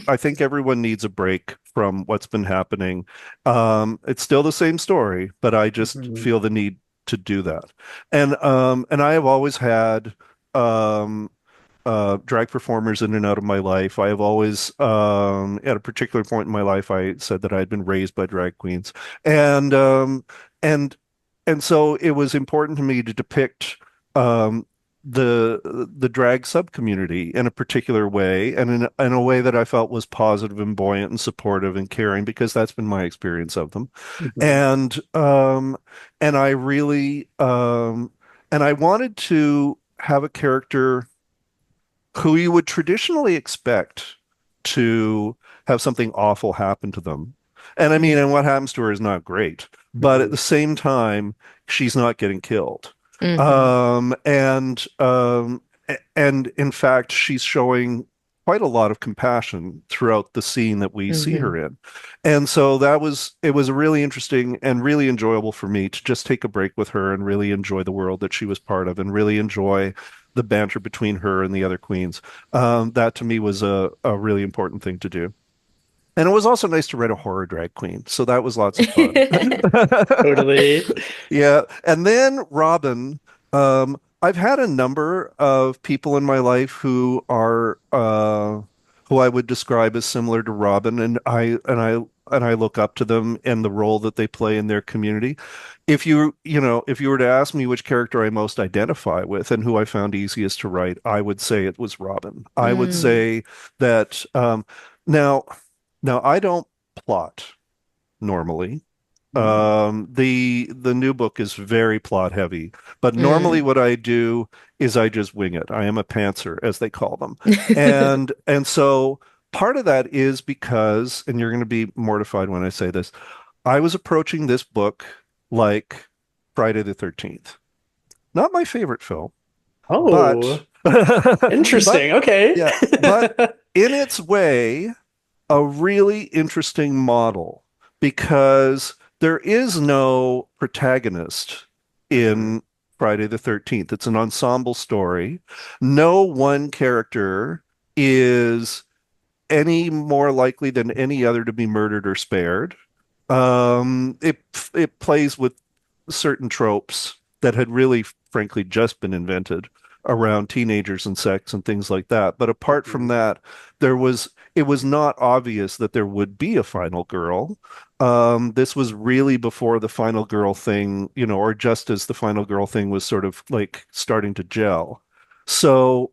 I think everyone needs a break from what's been happening. It's still the same story, but I just Mhm. feel the need to do that. And I have always had um drag performers in and out of my life. I have always, at a particular point in my life, I said that I had been raised by drag queens, and and and so it was important to me to depict um, the drag sub community in a particular way, and in a way that I felt was positive and buoyant and supportive and caring, because that's been my experience of them, Mhm. and um, and I really and I wanted to have a character who you would traditionally expect to have something awful happen to them. And I mean, and what happens to her is not great, but at Mhm. the same time, she's not getting killed. Mhm. And in fact, she's showing quite a lot of compassion throughout the scene that we see her Mhm. in. And so it was really interesting and really enjoyable for me to just take a break with her and really enjoy the world that she was part of and really enjoy the banter between her and the other queens. That to me was a really important thing to do. And it was also nice to write a horror drag queen. So that was lots of fun. Totally. Yeah. And then Robin, I've had a number of people in my life who I would describe as similar to Robin, and I look up to them and the role that they play in their community. If you were to ask me which character I most identify with and who I found easiest to write, I would say it was Robin. I would Mm. say that now now I don't plot normally. Mhm. The new book is very plot heavy, but normally Mm. what I do is I just wing it. I am a pantser, as they call them. And so part of that is because, and you're going to be mortified when I say this, I was approaching this book like Friday the 13th. Not my favorite film, but Oh, but interesting. Okay. yeah, but in its way, a really interesting model, because there is no protagonist Mhm. in Friday the 13th. It's an ensemble story. No one character is any more likely than any other to be murdered or spared. It plays with certain tropes that had really, frankly, just been invented around teenagers and sex and things like that. But apart from Mhm. that, it was not obvious that there would be a final girl. This was really before the final girl thing, or just as the final girl thing was sort of like starting to gel. So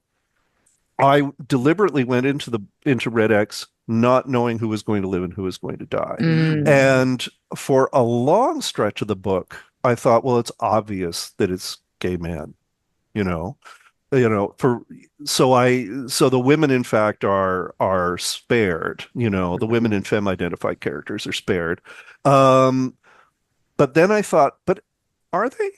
I deliberately went into Red X not knowing who was going to live and who was going to die. Mm. And for a long stretch of the book, I thought, well, it's obvious that it's gay man, you know. for so the women in fact are spared, the women Mhm. and femme identified characters are spared. Um, but then I thought, but are they?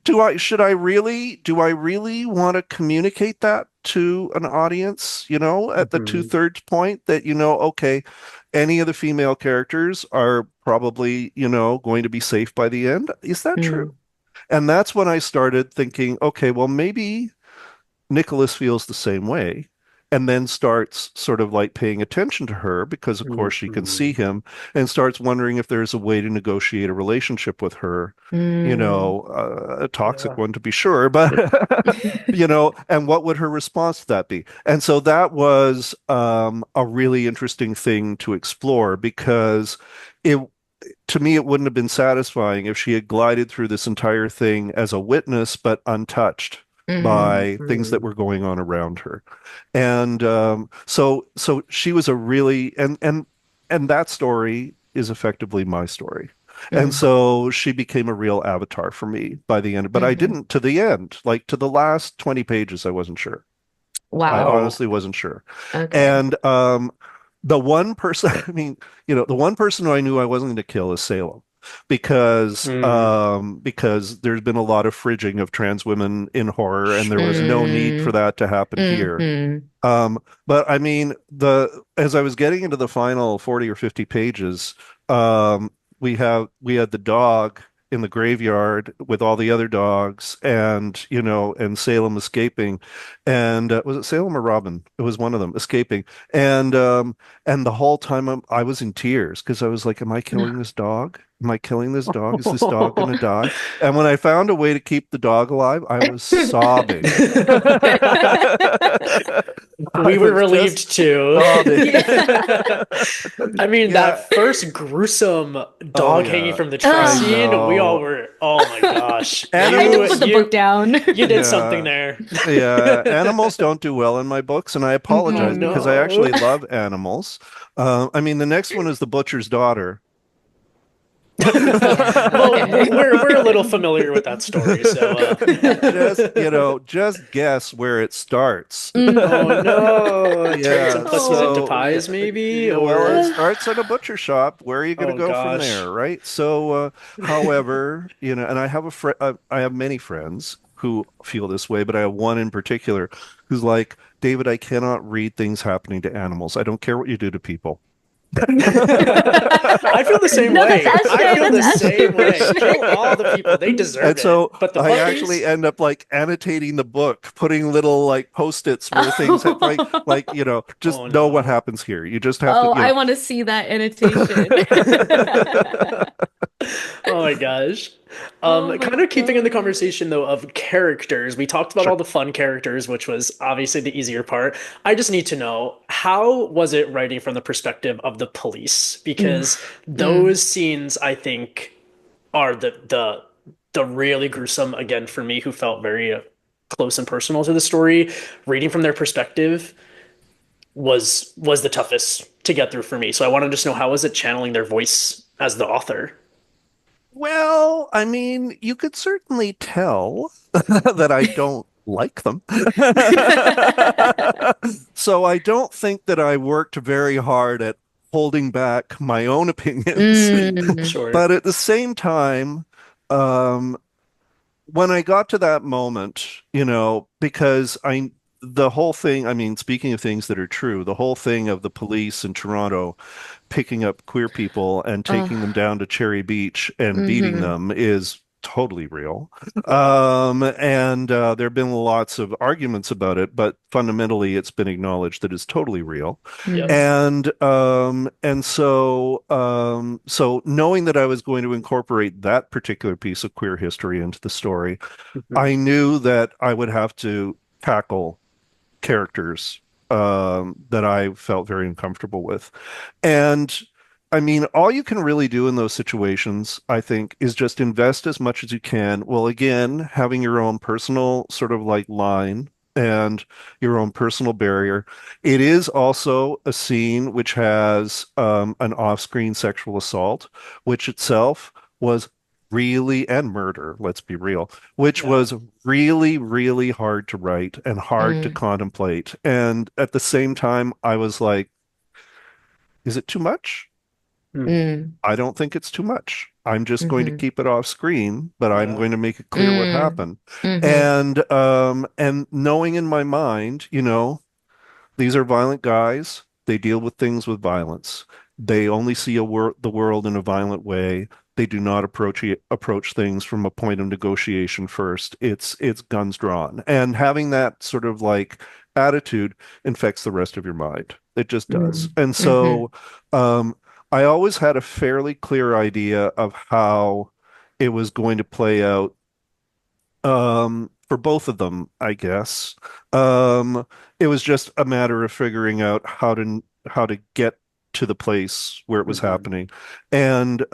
Do I really want to communicate that to an audience, at the Mhm. two-thirds point that, okay, any of the female characters are probably, going to be safe by the end? Is that true? Mm, And that's when I started thinking, okay, well, maybe Nicholas feels the same way and then starts sort of like paying attention to her because, of course, she can see Mhm. him and starts wondering if there's a way to negotiate a relationship with her, mm, a toxic Yeah. one to be sure, but, and what would her response to that be? And so that was a really interesting thing to explore because it, to me, it wouldn't have been satisfying if she had glided through this entire thing as a witness, but untouched mm, by things that Mhm. were going on around her. And so she was a really and that story is effectively my story. And mm, so she became a real avatar for me by the end, but I mhm. didn't to the end. Like to the last 20 pages, I wasn't sure. I Wow. Oh. honestly wasn't sure. Okay. And the one person, I mean, the one person who I knew I wasn't going to kill is Salem Mm. because there's been a lot of fridging of trans women in horror, and there was Sure. no need for Mm, that to happen here. mhm, But I mean, the as I was getting into the final 40 or 50 pages, we had the dog in the graveyard with all the other dogs, and and Salem escaping, and was it Salem or Robin? It was one of them escaping, and the whole time I was in tears because I was like, "Am I killing this dog? Am I killing this dog? Is this dog going to die?" And when I found a way to keep the dog alive, I was sobbing. I We were was just relieved too. sobbing. Yeah. I mean, Yeah. that first gruesome Oh dog hanging yeah. from the tree I Ugh. scene, we all know. were, oh my gosh. I had to Animals, put the book down. You did something yeah. there. Yeah, animals don't do well in my books, and I Oh apologize Mm-mm. because I no. actually love animals. I mean, the next one is the butcher's daughter. Yeah. Well, Okay. we're a little familiar with that story, so Just guess where it starts. oh Mm. no, it turns some Yeah, pussies into so yeah, pies, maybe, yeah, well, it or starts at a butcher shop. Where are you going to oh go from gosh. there, right? So, however, and I have I have many friends who feel this way, but I have one in particular who's like, David, I cannot read things happening to animals. I don't care what you do to people. I feel the same No, that's way. I SJ. feel That's the SJ same for way. sure. Kill all the people. They deserve And it. so But the I actually puppies? end up like annotating the book, putting little like post-its where things have Oh. just Oh know what no. happens here. You just have to, Oh, I want to see that annotation. Oh my gosh. Oh my Kind of keeping in the God. conversation though of characters, we talked about Sure. all the fun characters, which was obviously the easier part. I just need to know, how was it writing from the perspective of the police? Because Oof. Mm. those scenes, I think, are the really gruesome, again, for me, who felt very close and personal to the story. Reading from their perspective was the toughest to get through for me. So I want to just know, how was it channeling their voice as the author? Well, I mean, you could certainly tell that I don't like them. So I don't think that I worked very hard at holding back my own opinions. Mm. Sure. But at the same time, um, when I got to that moment, because the whole thing, I mean, speaking of things that are true, the whole thing of the police in Toronto picking up queer people and taking them Oh. down to Cherry Beach and beating Hmm. them is totally real. Wow. And there have been lots of arguments about it, but fundamentally it's been acknowledged that it's totally real. Yep. Hmm. And so knowing that I was going to incorporate that particular piece of queer history into the story, Mhm. I knew that I would have to tackle characters that I felt very uncomfortable with. And I mean, all you can really do in those situations, I think, is just invest as much as you can. Well, again, having your own personal sort of like line and your own personal barrier. It is also a scene which has an off-screen sexual assault, which itself was really, and murder, let's be real, which Yeah. was really, really hard to write and hard to Mm, contemplate. And at the same time, I was like, is it too much? Mm. mm, I don't think it's too much. I'm just going to mm-hmm, keep it off screen, but I'm Yeah. going to make it clear what mm, happened. mm-hmm, And knowing in my mind, these are violent guys. They deal with things with violence. They only see the world in a violent way. They do not approach things from a point of negotiation first. It's guns drawn. And having that sort of like attitude infects the rest of your mind. It just does. mm, And mm-hmm, so um, I always had a fairly clear idea of how it was going to play out for both of them, I guess. Um, it was just a matter of figuring out how to get to the place where it was Mhm. happening, and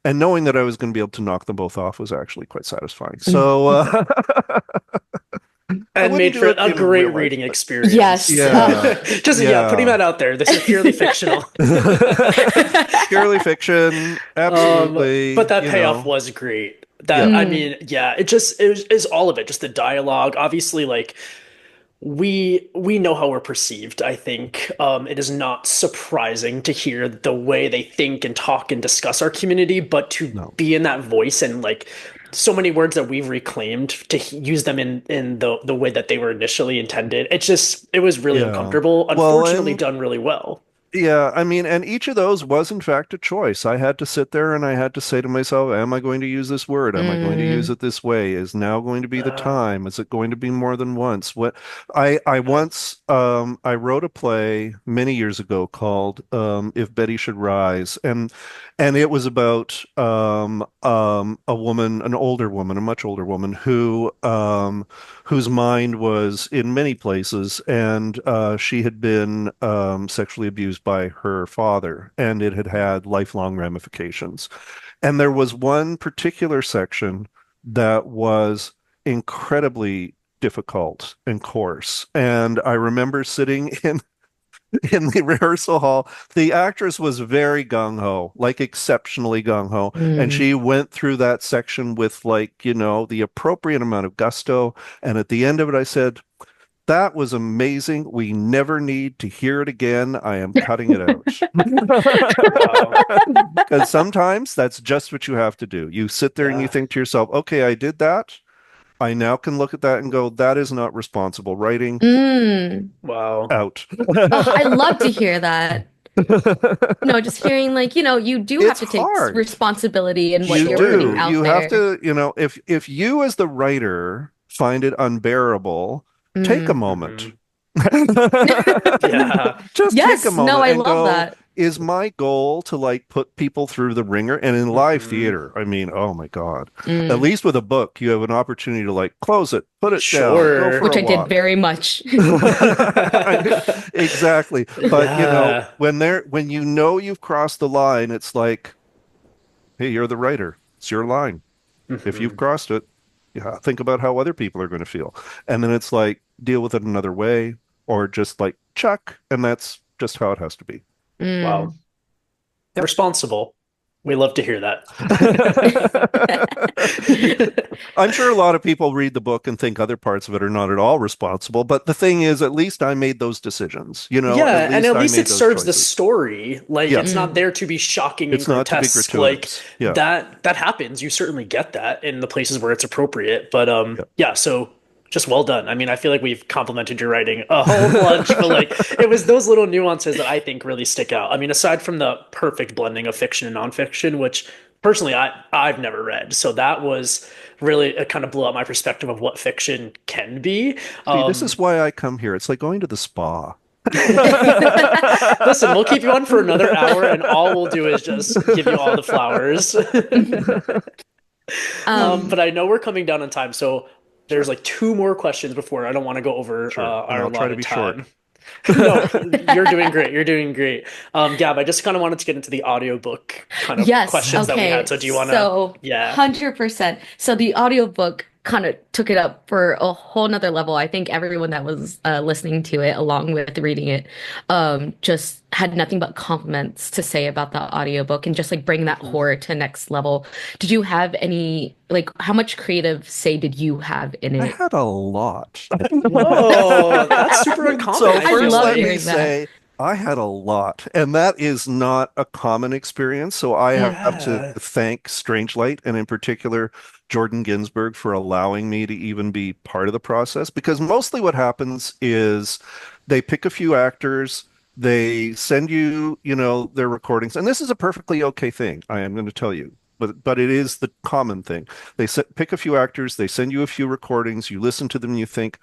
and knowing that I was going to be able to knock them both off was actually quite satisfying. mm. So I And wouldn't made do for it a in great real life, reading but experience. Yes. yeah, Just, yeah, putting yeah. that out there. This is purely fictional. Purely fiction, But absolutely, that payoff was great. That, Yep, I Mm, mean, yeah, it was all of it, just the dialogue. Obviously, like we know how we're perceived, I think. It is not surprising to hear the way they think and talk and discuss our community, but to no, be in that voice and like so many words that we've reclaimed to use them in the way that they were initially intended. It was really yeah. uncomfortable. Well, Unfortunately, and done really well. yeah, I mean, and each of those was in fact a choice. I had to sit there and I had to say to myself, am I going to use this word? Am I going to use mm, it this way? Is now going to be the Uh, time? Is it going to be more than once? What I once I wrote a play many years ago called If Betty Should Rise, and it was about a woman, an older woman, a much older woman whose mind was in many places, and she had been sexually abused by her father, and it had had lifelong ramifications. And there was one particular section that was incredibly difficult and coarse. And I remember sitting in the rehearsal hall. The actress was very gung-ho, like exceptionally gung-ho, and mm. she went through that section with like, the appropriate amount of gusto. And at the end of it, I said, that was amazing. We never need to hear it again. I am cutting it out. wow. Because sometimes that's just what you have to do. You sit there and you Yeah. think to yourself, okay, I did that. I now can look at that and go, that is not responsible writing. Mm. Wow. Out. Oh, I love to hear that. No, just hearing like, you do have It's to take hard. responsibility in what You you're putting do. Sure. out You have there. to, if you as the writer find it unbearable, take a Mm. moment. Hmm. Yeah. Just take a Yes, no, moment I and love go, that. is my goal to like put people through the ringer? And in live Hmm. theater, I mean, oh my God. At Mm. least with a book, you have an opportunity to like close it, put it down, go for Sure. a Which I did walk. very much. Exactly. But Yeah. when you know you've crossed the line, it's like, hey, you're the writer. It's your line. If you've Hmm. crossed it, yeah, think about how other people are going to feel. And then it's like deal with it another way or just like chuck, and that's just how it has to be. Wow. Mm. Yep. Responsible. We love to hear that. I'm sure a lot of people read the book and think other parts of it are not at all responsible, but the thing is, at least I made those decisions, at Yeah, and least at I least it made those serves the choices. story. Like it's Yes, not Mm. there to be shocking and it's not to be grotesque. Like gratuitous. Yeah, that happens. You certainly get that in the places where it's appropriate. But yeah. yeah, so just well done. I mean, I feel like we've complimented your writing a whole bunch, but like it was those little nuances that I think really stick out. I mean, aside from the perfect blending of fiction and nonfiction, which personally I've never read. So that was really it kind of blew out my perspective of what fiction can be. See, this is Um, why I come here. It's like going to the spa. Listen, we'll keep you on for another hour, and all we'll do is just give you all the flowers. Um, But I know we're coming down on time, so there's like two more questions before I don't want to go over Sure, and our I'll try to allotted be short. time. No, you're doing great. You're doing great. Gab, I just kind of wanted to get into the audiobook kind of yes, questions that we had. okay. So do you want to? So Yeah. 100%. So the audiobook kind of took it up for a whole nother level. I think everyone that was listening to it along with reading it just had nothing but compliments to say about the audiobook and just like bring that Mhm. horror to next level. Did you have any like how much creative say did you have in I it? had a lot. Whoa, that's super uncommon, So I I feel first love let me like. hearing that. say I had a lot, and that is not a common experience. So I have to Yeah. thank Strangelight and in particular Jordan Ginsburg for allowing me to even be part of the process because mostly what happens is they pick a few actors, they send you, their recordings, and this is a perfectly okay thing, I am going to tell you. But it is the common thing. Pick a few actors, they send you a few recordings, you listen to them, and you think,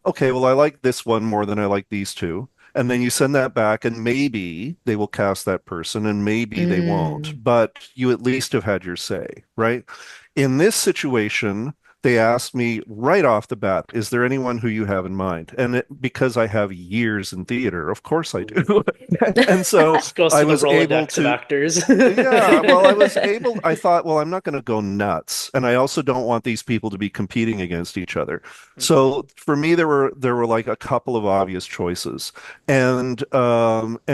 okay, well, I like this one more than I like these two. And then you send that back, and maybe they will cast that person, and maybe they won't. Mm. But you at least have had your say, right? In this situation, they asked me right off the bat, is there anyone who you have in mind? Because I have years in theater, of course I do. And so Just goes I through the was able Rolodex of to actors. yeah, well, I thought, well, I'm not going to go nuts. And I also don't want these people to be competing against each other. Mhm. So for me, there were like a couple of obvious choices. And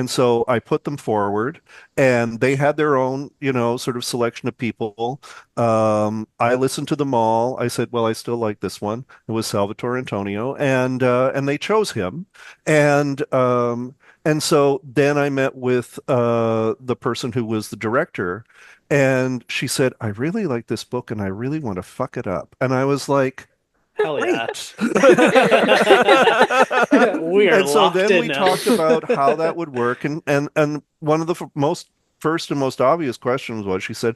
so I put them forward and they had their own, sort of selection of people. I listened to them all. I said, well, I still like this one. It was Salvatore Antonio, and they chose him. And so then I met with the person who was the director, and she said, I really like this book and I really want to fuck it up. And I was like, Hell yeah. great. We are And so locked then in we now. talked about how that would work. And one of the most first and most obvious questions was she said,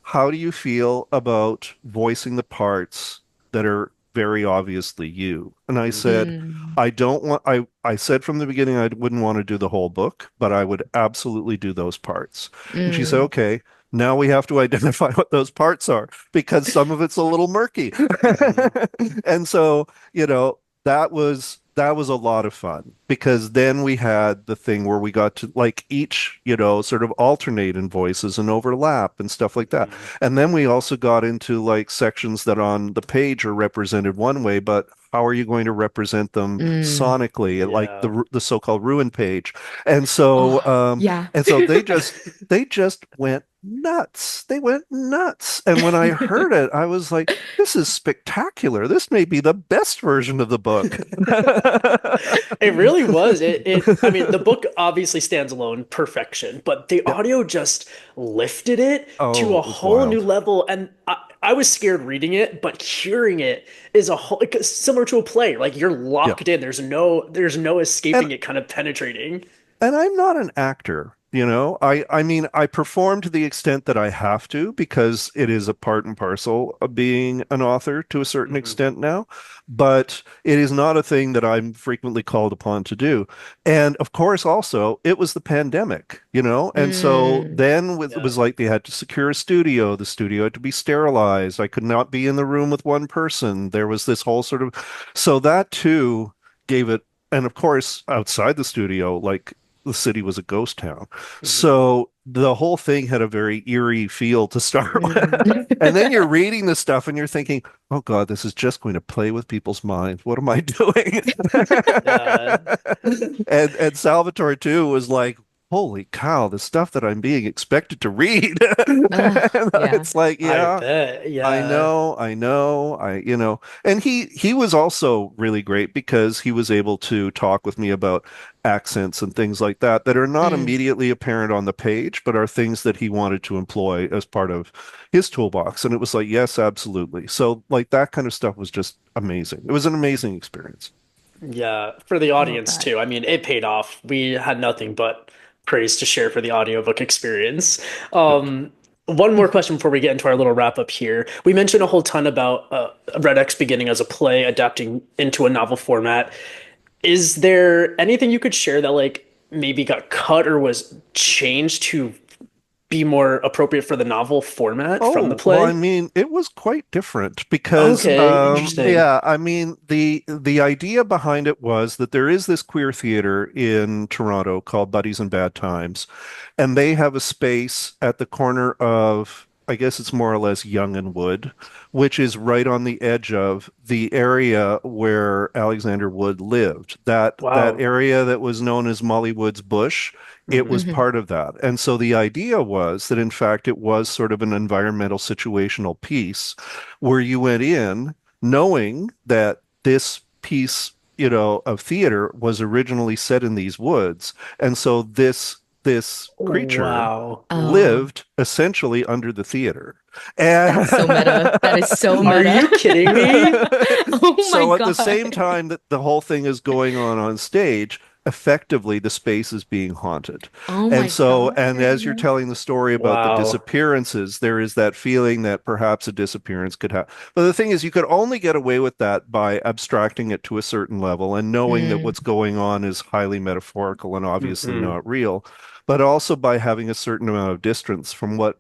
how do you feel about voicing the parts that are very obviously you? And I said, Mm. I said from the beginning I wouldn't want to do the whole book, but I would absolutely do those parts. And she said, Mm. okay, now we have to identify what those parts are because some of it's a little murky. Mhm. And so, that was a lot of fun because then we had the thing where we got to like each, sort of alternate in voices and overlap and stuff like that. Mhm. And then we also got into like sections that on the page are represented one way, but how are you going to represent them Mm. sonically, like Yeah. the so-called ruin page? And so Oh, yeah. and so they just went nuts. They went nuts. And when I heard it, I was like, this is spectacular. This may be the best version of the book. It really was. I mean, the book obviously stands alone, perfection, but the Yep. audio just lifted it to Oh, a it was whole new wild. level. And I was scared reading it, but hearing it is a whole, like, similar to a play. Like you're Yeah. locked in. There's no And escaping it kind of penetrating. And I'm not an actor, you know. I mean, I perform to the extent that I have to because it is a part and parcel of being an author to a certain Mhm. extent now, but it is not a thing that I'm frequently called upon to do. And of course, also, it was the pandemic, and so Mm. then it Yeah. was like they had to secure a studio. The studio had to be sterilized. I could not be in the room with one person. There was this whole sort of, so that too gave it, and of course, outside the studio, like the city was a ghost town. Mhm. So the whole thing had a very eerie feel to start with. Mm. And then you're reading the stuff and you're thinking, oh God, this is just going to play with people's minds. What am I doing? Yeah. And Salvatore too was like, holy cow, the stuff that I'm being expected to read. And Yeah. it's like, I yeah, bet. I Yeah. know, I know, and he was also really great because he was able to talk with me about accents and things like that are not Mm. immediately apparent on the page, but are things that he wanted to employ as part of his toolbox. And it was like, yes, absolutely. So like that kind of stuff was just amazing. It was an amazing experience. Yeah, for the I love audience that. too. I mean, it paid off. We had nothing but praise to share for the audiobook experience. Good. One more question before we get into our little wrap up here. We mentioned a whole ton about Red X beginning as a play, adapting into a novel format. Is there anything you could share that like maybe got cut or was changed to be more appropriate for the novel format from the Oh, well, I play? mean, it was quite different because, Okay, interesting. yeah, I mean, the idea behind it was that there is this queer theater in Toronto called Buddies in Bad Times, and they have a space at the corner of I guess it's more or less Young and Wood, which is right on the edge of the area where Alexander Wood lived. That Wow. area that was known as Molly Wood's Bush, it Hmm. was Hmm. part of that. And so the idea was that in fact it was sort of an environmental situational piece where you went in knowing that this piece, of theater was originally set in these woods. And so this creature Wow. Oh, lived essentially under the theater. And that's so meta. That is so Are meta. you kidding me? Oh my so at the same God. time that the whole thing is going on stage, effectively the space is being haunted. Oh And my so, God. and as you're telling the story about the Wow. disappearances, there is that feeling that perhaps a disappearance could happen. But the thing is, you could only get away with that by abstracting it to a certain level and knowing that Mm, what's going on is highly metaphorical and obviously Hmm. not real, but also by having a certain amount of distance from what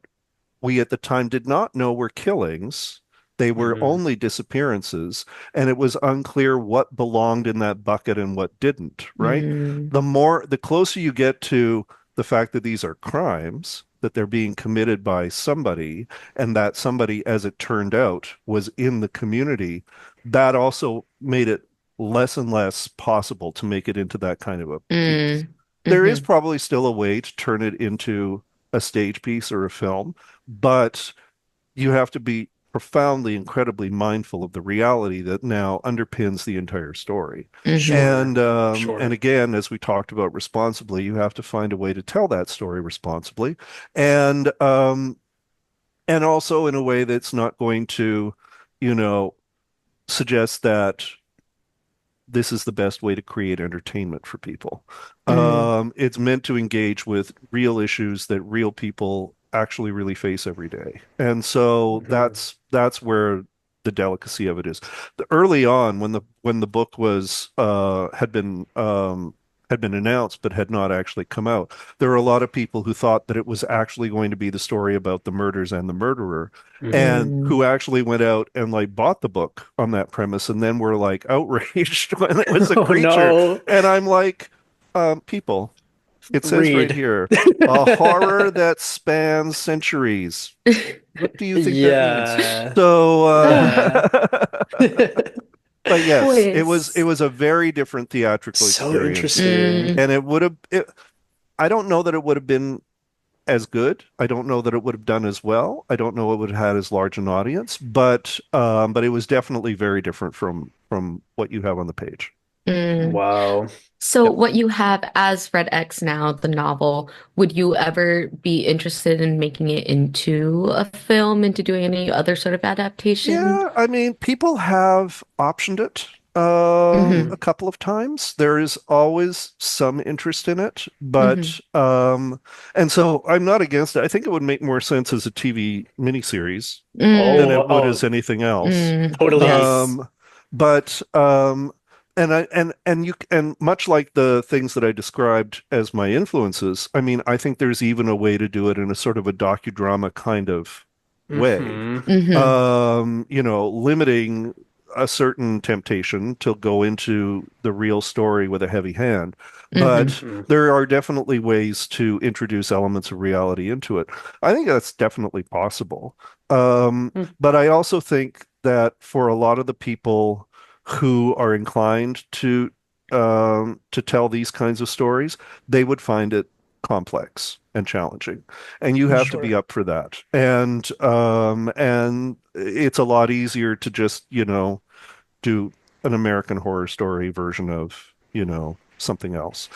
we at the time did not know were killings. They were Hmm. only disappearances, and it was unclear what belonged in that bucket and what didn't, right? mm, The closer you get to the fact that these are crimes, that they're being committed by somebody, and that somebody, as it turned out, was in the community, that also made it less and less possible to make it into that kind of a piece. mm, There is hmm, probably still a way to turn it into a stage piece or a film, but you have to be profoundly, incredibly mindful of the reality that now underpins the entire story. hmm, And Sure. again, as we talked about responsibly, you have to find a way to tell that story responsibly, and um, and also in a way that's not going to, you know, suggest that this is the best way to create entertainment for people. mm, It's meant to engage with real issues that real people actually really face every day. And so Hmm. that's where the delicacy of it is. Early on, when the book was had been announced but had not actually come out, there were a lot of people who thought that it was actually going to be the story about the murders and the murderer, Hmm. and mm. who actually went out and like bought the book on that premise and then were like outraged when it was a Oh creature. no. And I'm like, people, it says right Read. here, a horror that spans centuries. What do you think that means? Yeah. So, Yeah. but yes, it Twist. was a very different theatrical So experience, interesting. Mm, and I don't know that it would have been as good. I don't know that it would have done as well. I don't know it would have had as large an audience, but it was definitely very different from what you have on the page. mm. Wow. So, Yep. what you have as Red X now, the novel, would you ever be interested in making it into a film, into doing any other sort of adaptation? Yeah, I mean, people have optioned it Hmm. a couple of times. There is always some interest in it, Hmm. and so I'm not against it. I think it would make more sense as a TV miniseries than Mm, Oh, it would as oh, anything else. totally. yes. Um, but and much like the things that I described as my influences, I mean, I think there's even a way to do it in a sort of a docudrama kind of way. Hmm. Hmm. Limiting a certain temptation to go into the real story with a heavy hand. But Hmm. Hmm. there are definitely ways to introduce elements of reality into it. I think that's definitely possible. But I also think that for a lot of the people who are inclined to tell these kinds of stories, they would find it complex and challenging, and you have to be Sure. up for that. And it's a lot easier to just, do an American Horror Story version of, something else,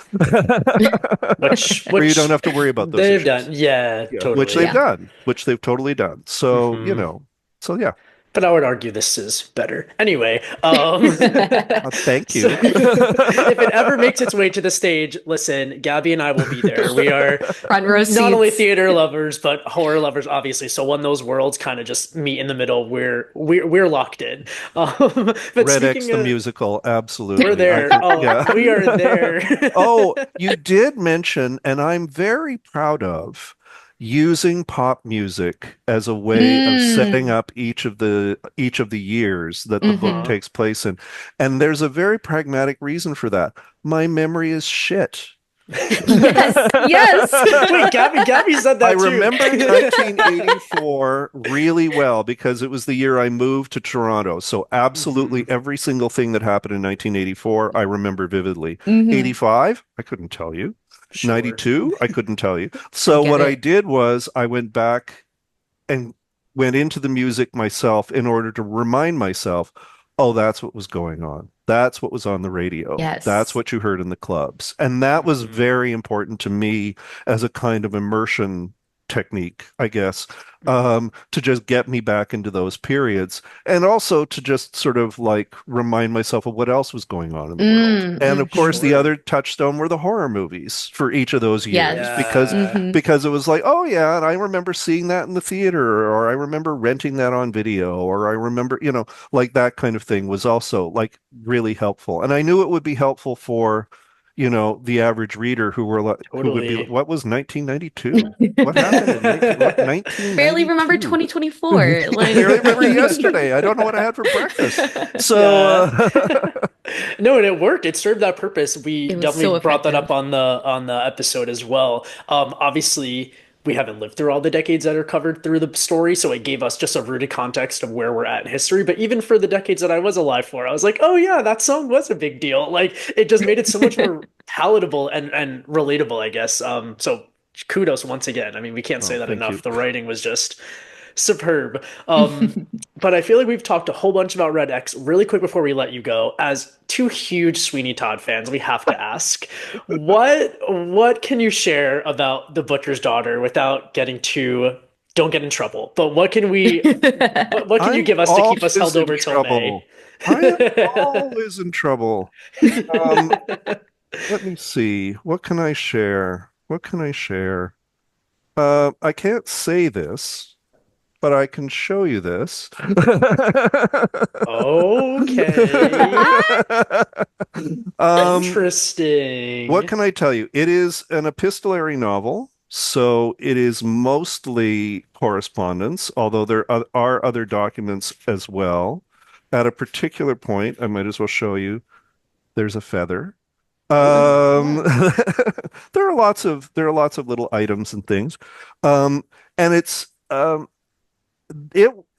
Which where you don't which have to worry about those they've issues. done. Yeah, Yeah, which they've totally. Yeah. done, which they've totally done. So, Hmm. so yeah. But I would argue this is better. Anyway, Thank so you. if it ever makes its way to the stage, listen, Gabby and I will be there. We are Front row not only seats. theater lovers, but horror lovers, obviously. So when those worlds kind of just meet in the middle, we're locked in. But Red X speaking the of, musical, we're absolutely. I there. think, Oh, yeah. we are there. Oh, you did mention, and I'm very proud of using pop music as a way of setting Mm, up each of the years that the book hmm. Uh-huh. takes place in. And there's a very pragmatic reason for that. My memory is shit. Yes, yes. Wait, Gabby said I that too. remember 1984 really well because it was the year I moved to Toronto. So absolutely Mhm. every single thing that happened in 1984, I remember vividly. Hmm. 85, I couldn't tell you. Sure. 92, I couldn't tell you. I So get what I it. did was I went back and went into the music myself in order to remind myself, oh, that's what was going on. That's what was on the radio. That's Yes. what you heard in the clubs. And that was Mhm. very important to me as a kind of immersion technique, I guess, to just get me back into those periods and also to just sort of like remind myself of what else was going on in the world. And of course, the Sure. other touchstone were the horror movies for each of those years Yes. Yeah. because it was like, oh yeah, and I remember seeing that in the theater, or I remember renting that on video, or I remember, like that kind of thing was also like really helpful. And I knew it would be helpful for, the average reader who would be, Totally. what was 1992? What happened in Barely remember 1992? 2024. Like, Barely remember yesterday. I don't know what I had for breakfast. So, Yeah. No, and it worked. It served that purpose. We it was so definitely brought that up effective. on the episode as well. Obviously, we haven't lived through all the decades that are covered through the story, so it gave us just a rooted context of where we're at in history. But even for the decades that I was alive for, I was like, oh yeah, that song was a big deal. Like it just made it so much more palatable and relatable, I guess. So kudos once again. I mean, we can't say oh, that thank enough. you. The writing was just superb. But I feel like we've talked a whole bunch about Red X. Really quick before we let you go, as two huge Sweeney Todd fans, we have to ask, what can you share about The Butcher's Daughter without getting too, don't get in trouble. But what can you I'm give us to keep us always held in over till May? trouble. I am always in trouble. Um, Let me see. What can I share? What can I share? I can't say this, but I can show you this. Okay. Um, what Interesting. can I tell you? It is an epistolary novel, so it is mostly correspondence, although there are other documents as well. At a particular point, I might as well show you, there's a feather. Oh, Um, yeah. there are lots of little items and things. Um, and it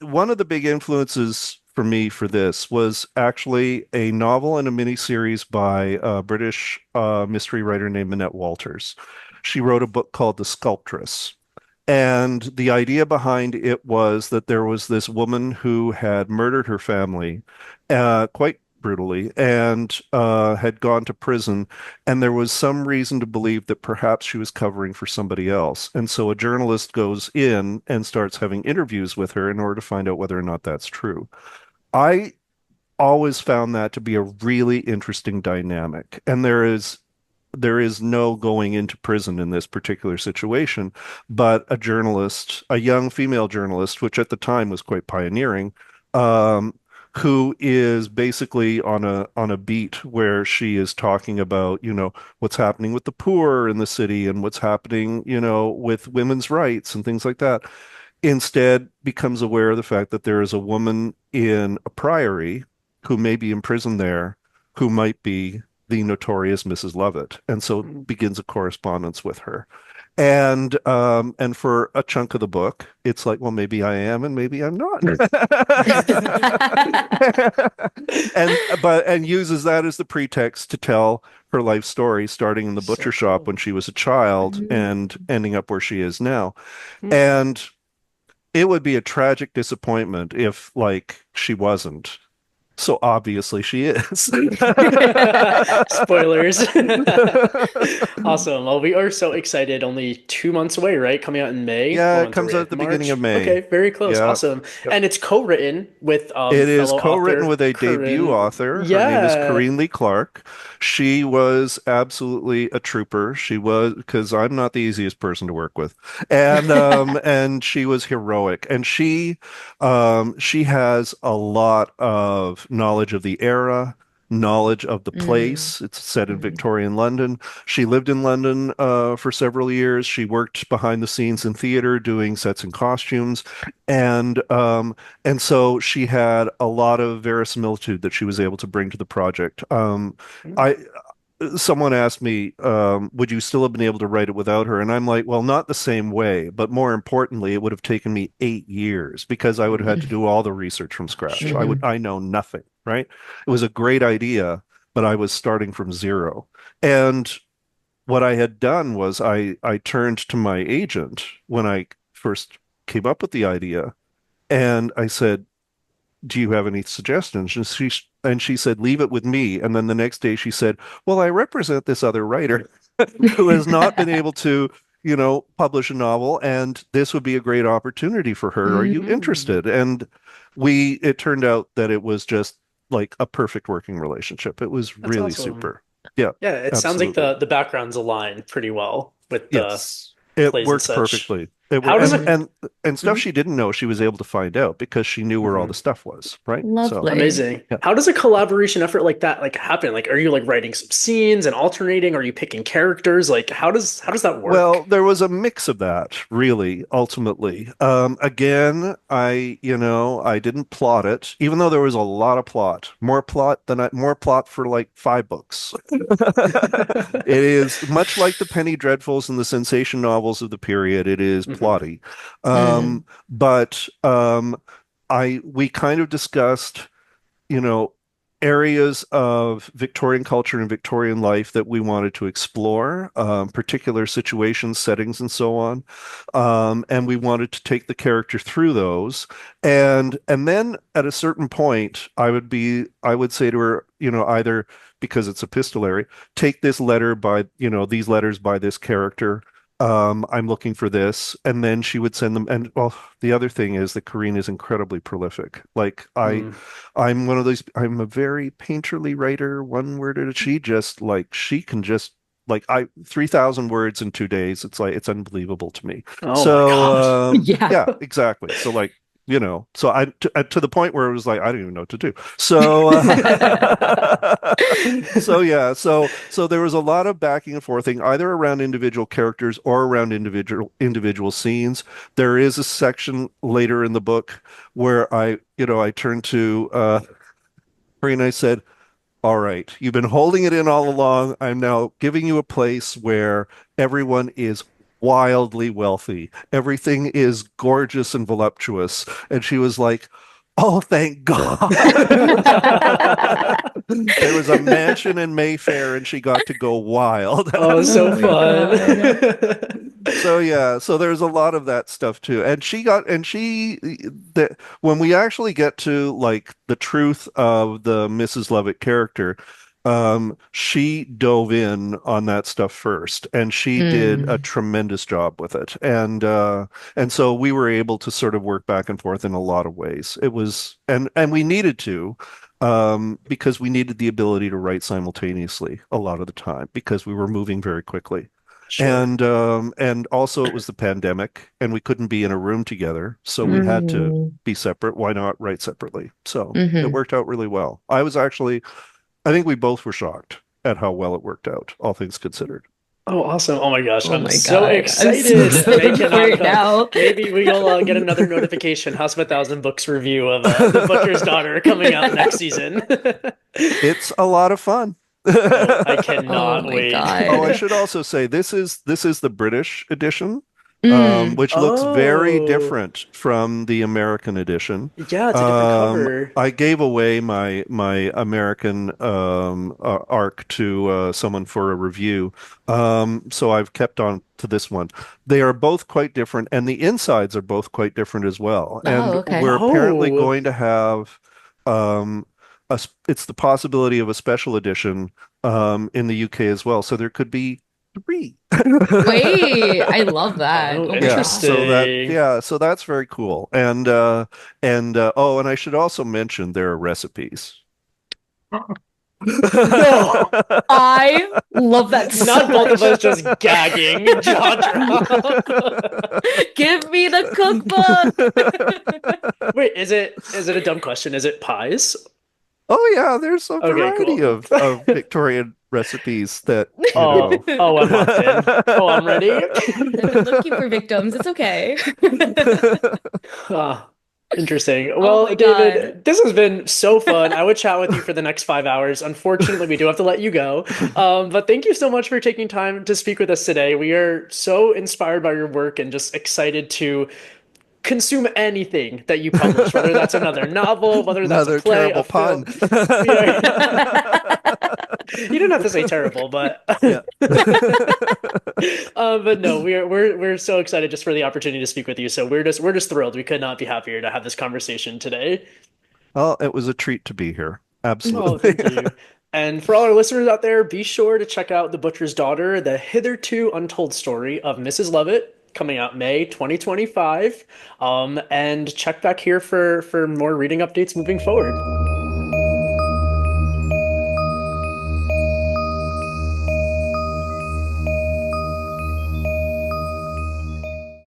one of the big influences for me for this was actually a novel and a miniseries by a British mystery writer named Minette Walters. She wrote a book called The Sculptress. And the idea behind it was that there was this woman who had murdered her family quite brutally and had gone to prison. And there was some reason to believe that perhaps she was covering for somebody else. And so a journalist goes in and starts having interviews with her in order to find out whether or not that's true. I always found that to be a really interesting dynamic. And there is no going into prison in this particular situation, but a journalist, a young female journalist, which at the time was quite pioneering, um, who is basically on a beat where she is talking about, what's happening with the poor in the city and what's happening, with women's rights and things like that. Instead, becomes aware of the fact that there is a woman in a priory who may be imprisoned there, who might be the notorious Mrs. Lovett, and so begins a correspondence with her. And for a chunk of the book, it's like, well, maybe I am and maybe I'm not. And uses that as the pretext to tell her life story, starting in the So butcher shop cool. when she was a child and Mm. ending up where she is now. And it would be a tragic disappointment if, like, she wasn't. So obviously she is. Spoilers. Awesome. Well, we are so excited. Only 2 months away, right? Coming out in May. Yeah, What it month are comes we out in? at the beginning of March. May. Okay, very close. Yeah. Awesome. Yep. And it's co-written with It is fellow co-written author with a debut Corinne. author. Her name is Yeah. Corinne Lee Clark. She was absolutely a trooper. She was, because I'm not the easiest person to work with. And she was heroic. And she has a lot of knowledge of the era, knowledge of the Mm. place. It's set in Mhm. Victorian London. She lived in London for several years. She worked behind the scenes in theater doing sets and costumes. And so she had a lot of verisimilitude that she was able to bring to the project. I someone asked me, would you still have been able to write it without her? And I'm like, well, not the same way, but more importantly, it would have taken me 8 years because I would have had to do all the research from scratch. Sure. I know nothing, right? It was a great idea, but I was starting from zero. And what I had done was I turned to my agent when I first came up with the idea, and I said, do you have any suggestions? And she said, leave it with me. And then the next day she said, well, I represent this other writer who has not been able to, publish a novel, and this would be a great opportunity for her. Are you Mm. interested? And it turned out that it was just like a perfect working relationship. It was That's really awesome. super. Yeah, Yeah, it sounds like absolutely. the backgrounds align pretty well with the Yes, it plays and worked such. perfectly. How does it And stuff Mhm, she didn't know she was able to find out because she knew where all the mhm. stuff was, right? So, Lovely. Amazing. yeah. How does a collaboration effort like that like happen? Like are you like writing some scenes and alternating? Are you picking characters? Like how does that Well, work? there was a mix of that, really, ultimately. Again, I didn't plot it, even though there was a lot of plot. More plot for like 5 books. It is much like the Penny Dreadfuls and the sensation novels of the period. It is Mhm. plotty. Mm. But I we kind of discussed you know, areas of Victorian culture and Victorian life that we wanted to explore, particular situations, settings, and so on. And we wanted to take the character through those. And then at a certain point, I would say to her, either because it's epistolary, take this letter by, these letters by this character. I'm looking for this. And then she would send them. And well, the other thing is that Corrine is incredibly prolific. Mm. I'm a very painterly writer, one worded. She can just like 3,000 words in 2 days. It's like, it's unbelievable to me. Oh my So, God. Yeah. yeah, exactly. So like, so to the point where it was like, I don't even know what to do. So, so yeah, so there was a lot of backing and forthing, either around individual characters or around individual scenes. There is a section later in the book where I turned to her and I said, all right, you've been holding it in all along. I'm now giving you a place where everyone is wildly wealthy. Everything is gorgeous and voluptuous. And she was like, oh, thank God. There was a mansion in Mayfair and she got to go wild. Oh, Oh so my fun. God. So yeah, so there's a lot of that stuff too. That when we actually get to like the truth of the Mrs. Lovett character, she dove in on that stuff first, and she did a Mm. tremendous job with it. And so we were able to sort of work back and forth in a lot of ways. It was and we needed to. Because we needed the ability to write simultaneously a lot of the time because we were moving very quickly. Sure. And also it was the pandemic and we couldn't be in a room together, so we had to Mm. be separate. Why not write separately? So it Hmm. worked out really well. I think we both were shocked at how well it worked out, all things considered. Oh, awesome. Oh my gosh. Oh I'm my so God. I'm so excited. I excited for cannot it now. maybe we'll get another notification. House of a Thousand Books review of The Butcher's Daughter coming out next season. It's a lot of fun. Oh, I Oh cannot my wait. Oh, I God. should also say this is the British edition, Mm. which looks very Oh, different from the American edition. yeah, it's a different cover. I gave away my American arc to someone for a review, so I've kept on to this one. They are both quite different, and the insides are both quite different as well. Oh, And okay. we're apparently Oh, going to have um, it's the possibility of a special edition in the UK as well. So there could be three. Wait, I love that. oh, Oh my gosh. interesting. So that's very cool. And I should also mention there are recipes. No, I love that so not both of much. us just gagging, jaw drop. Give me the cookbook. Wait, is it a dumb question? Is it pies? Oh yeah, there's a Okay, variety cool. of Victorian recipes that, Oh, I'm locked in. Oh, I'm ready. I've been looking for victims. It's okay. Ah. Interesting. Oh Well, my God. David, this has been so fun. I would chat with you for the next 5 hours. Unfortunately, we do have to let you go. But thank you so much for taking time to speak with us today. We are so inspired by your work and just excited to consume anything that you publish, whether that's another novel, whether that's a Another play, a terrible film. pun. We are, you didn't have to say terrible, but Yeah. but no, we're so excited just for the opportunity to speak with you. So we're just thrilled. We could not be happier to have this conversation today. Well, it was a treat to be here. Oh, Absolutely. thank you. And for all our listeners out there, be sure to check out The Butcher's Daughter, the hitherto untold story of Mrs. Lovett, coming out May 2025. And check back here for more reading updates moving forward.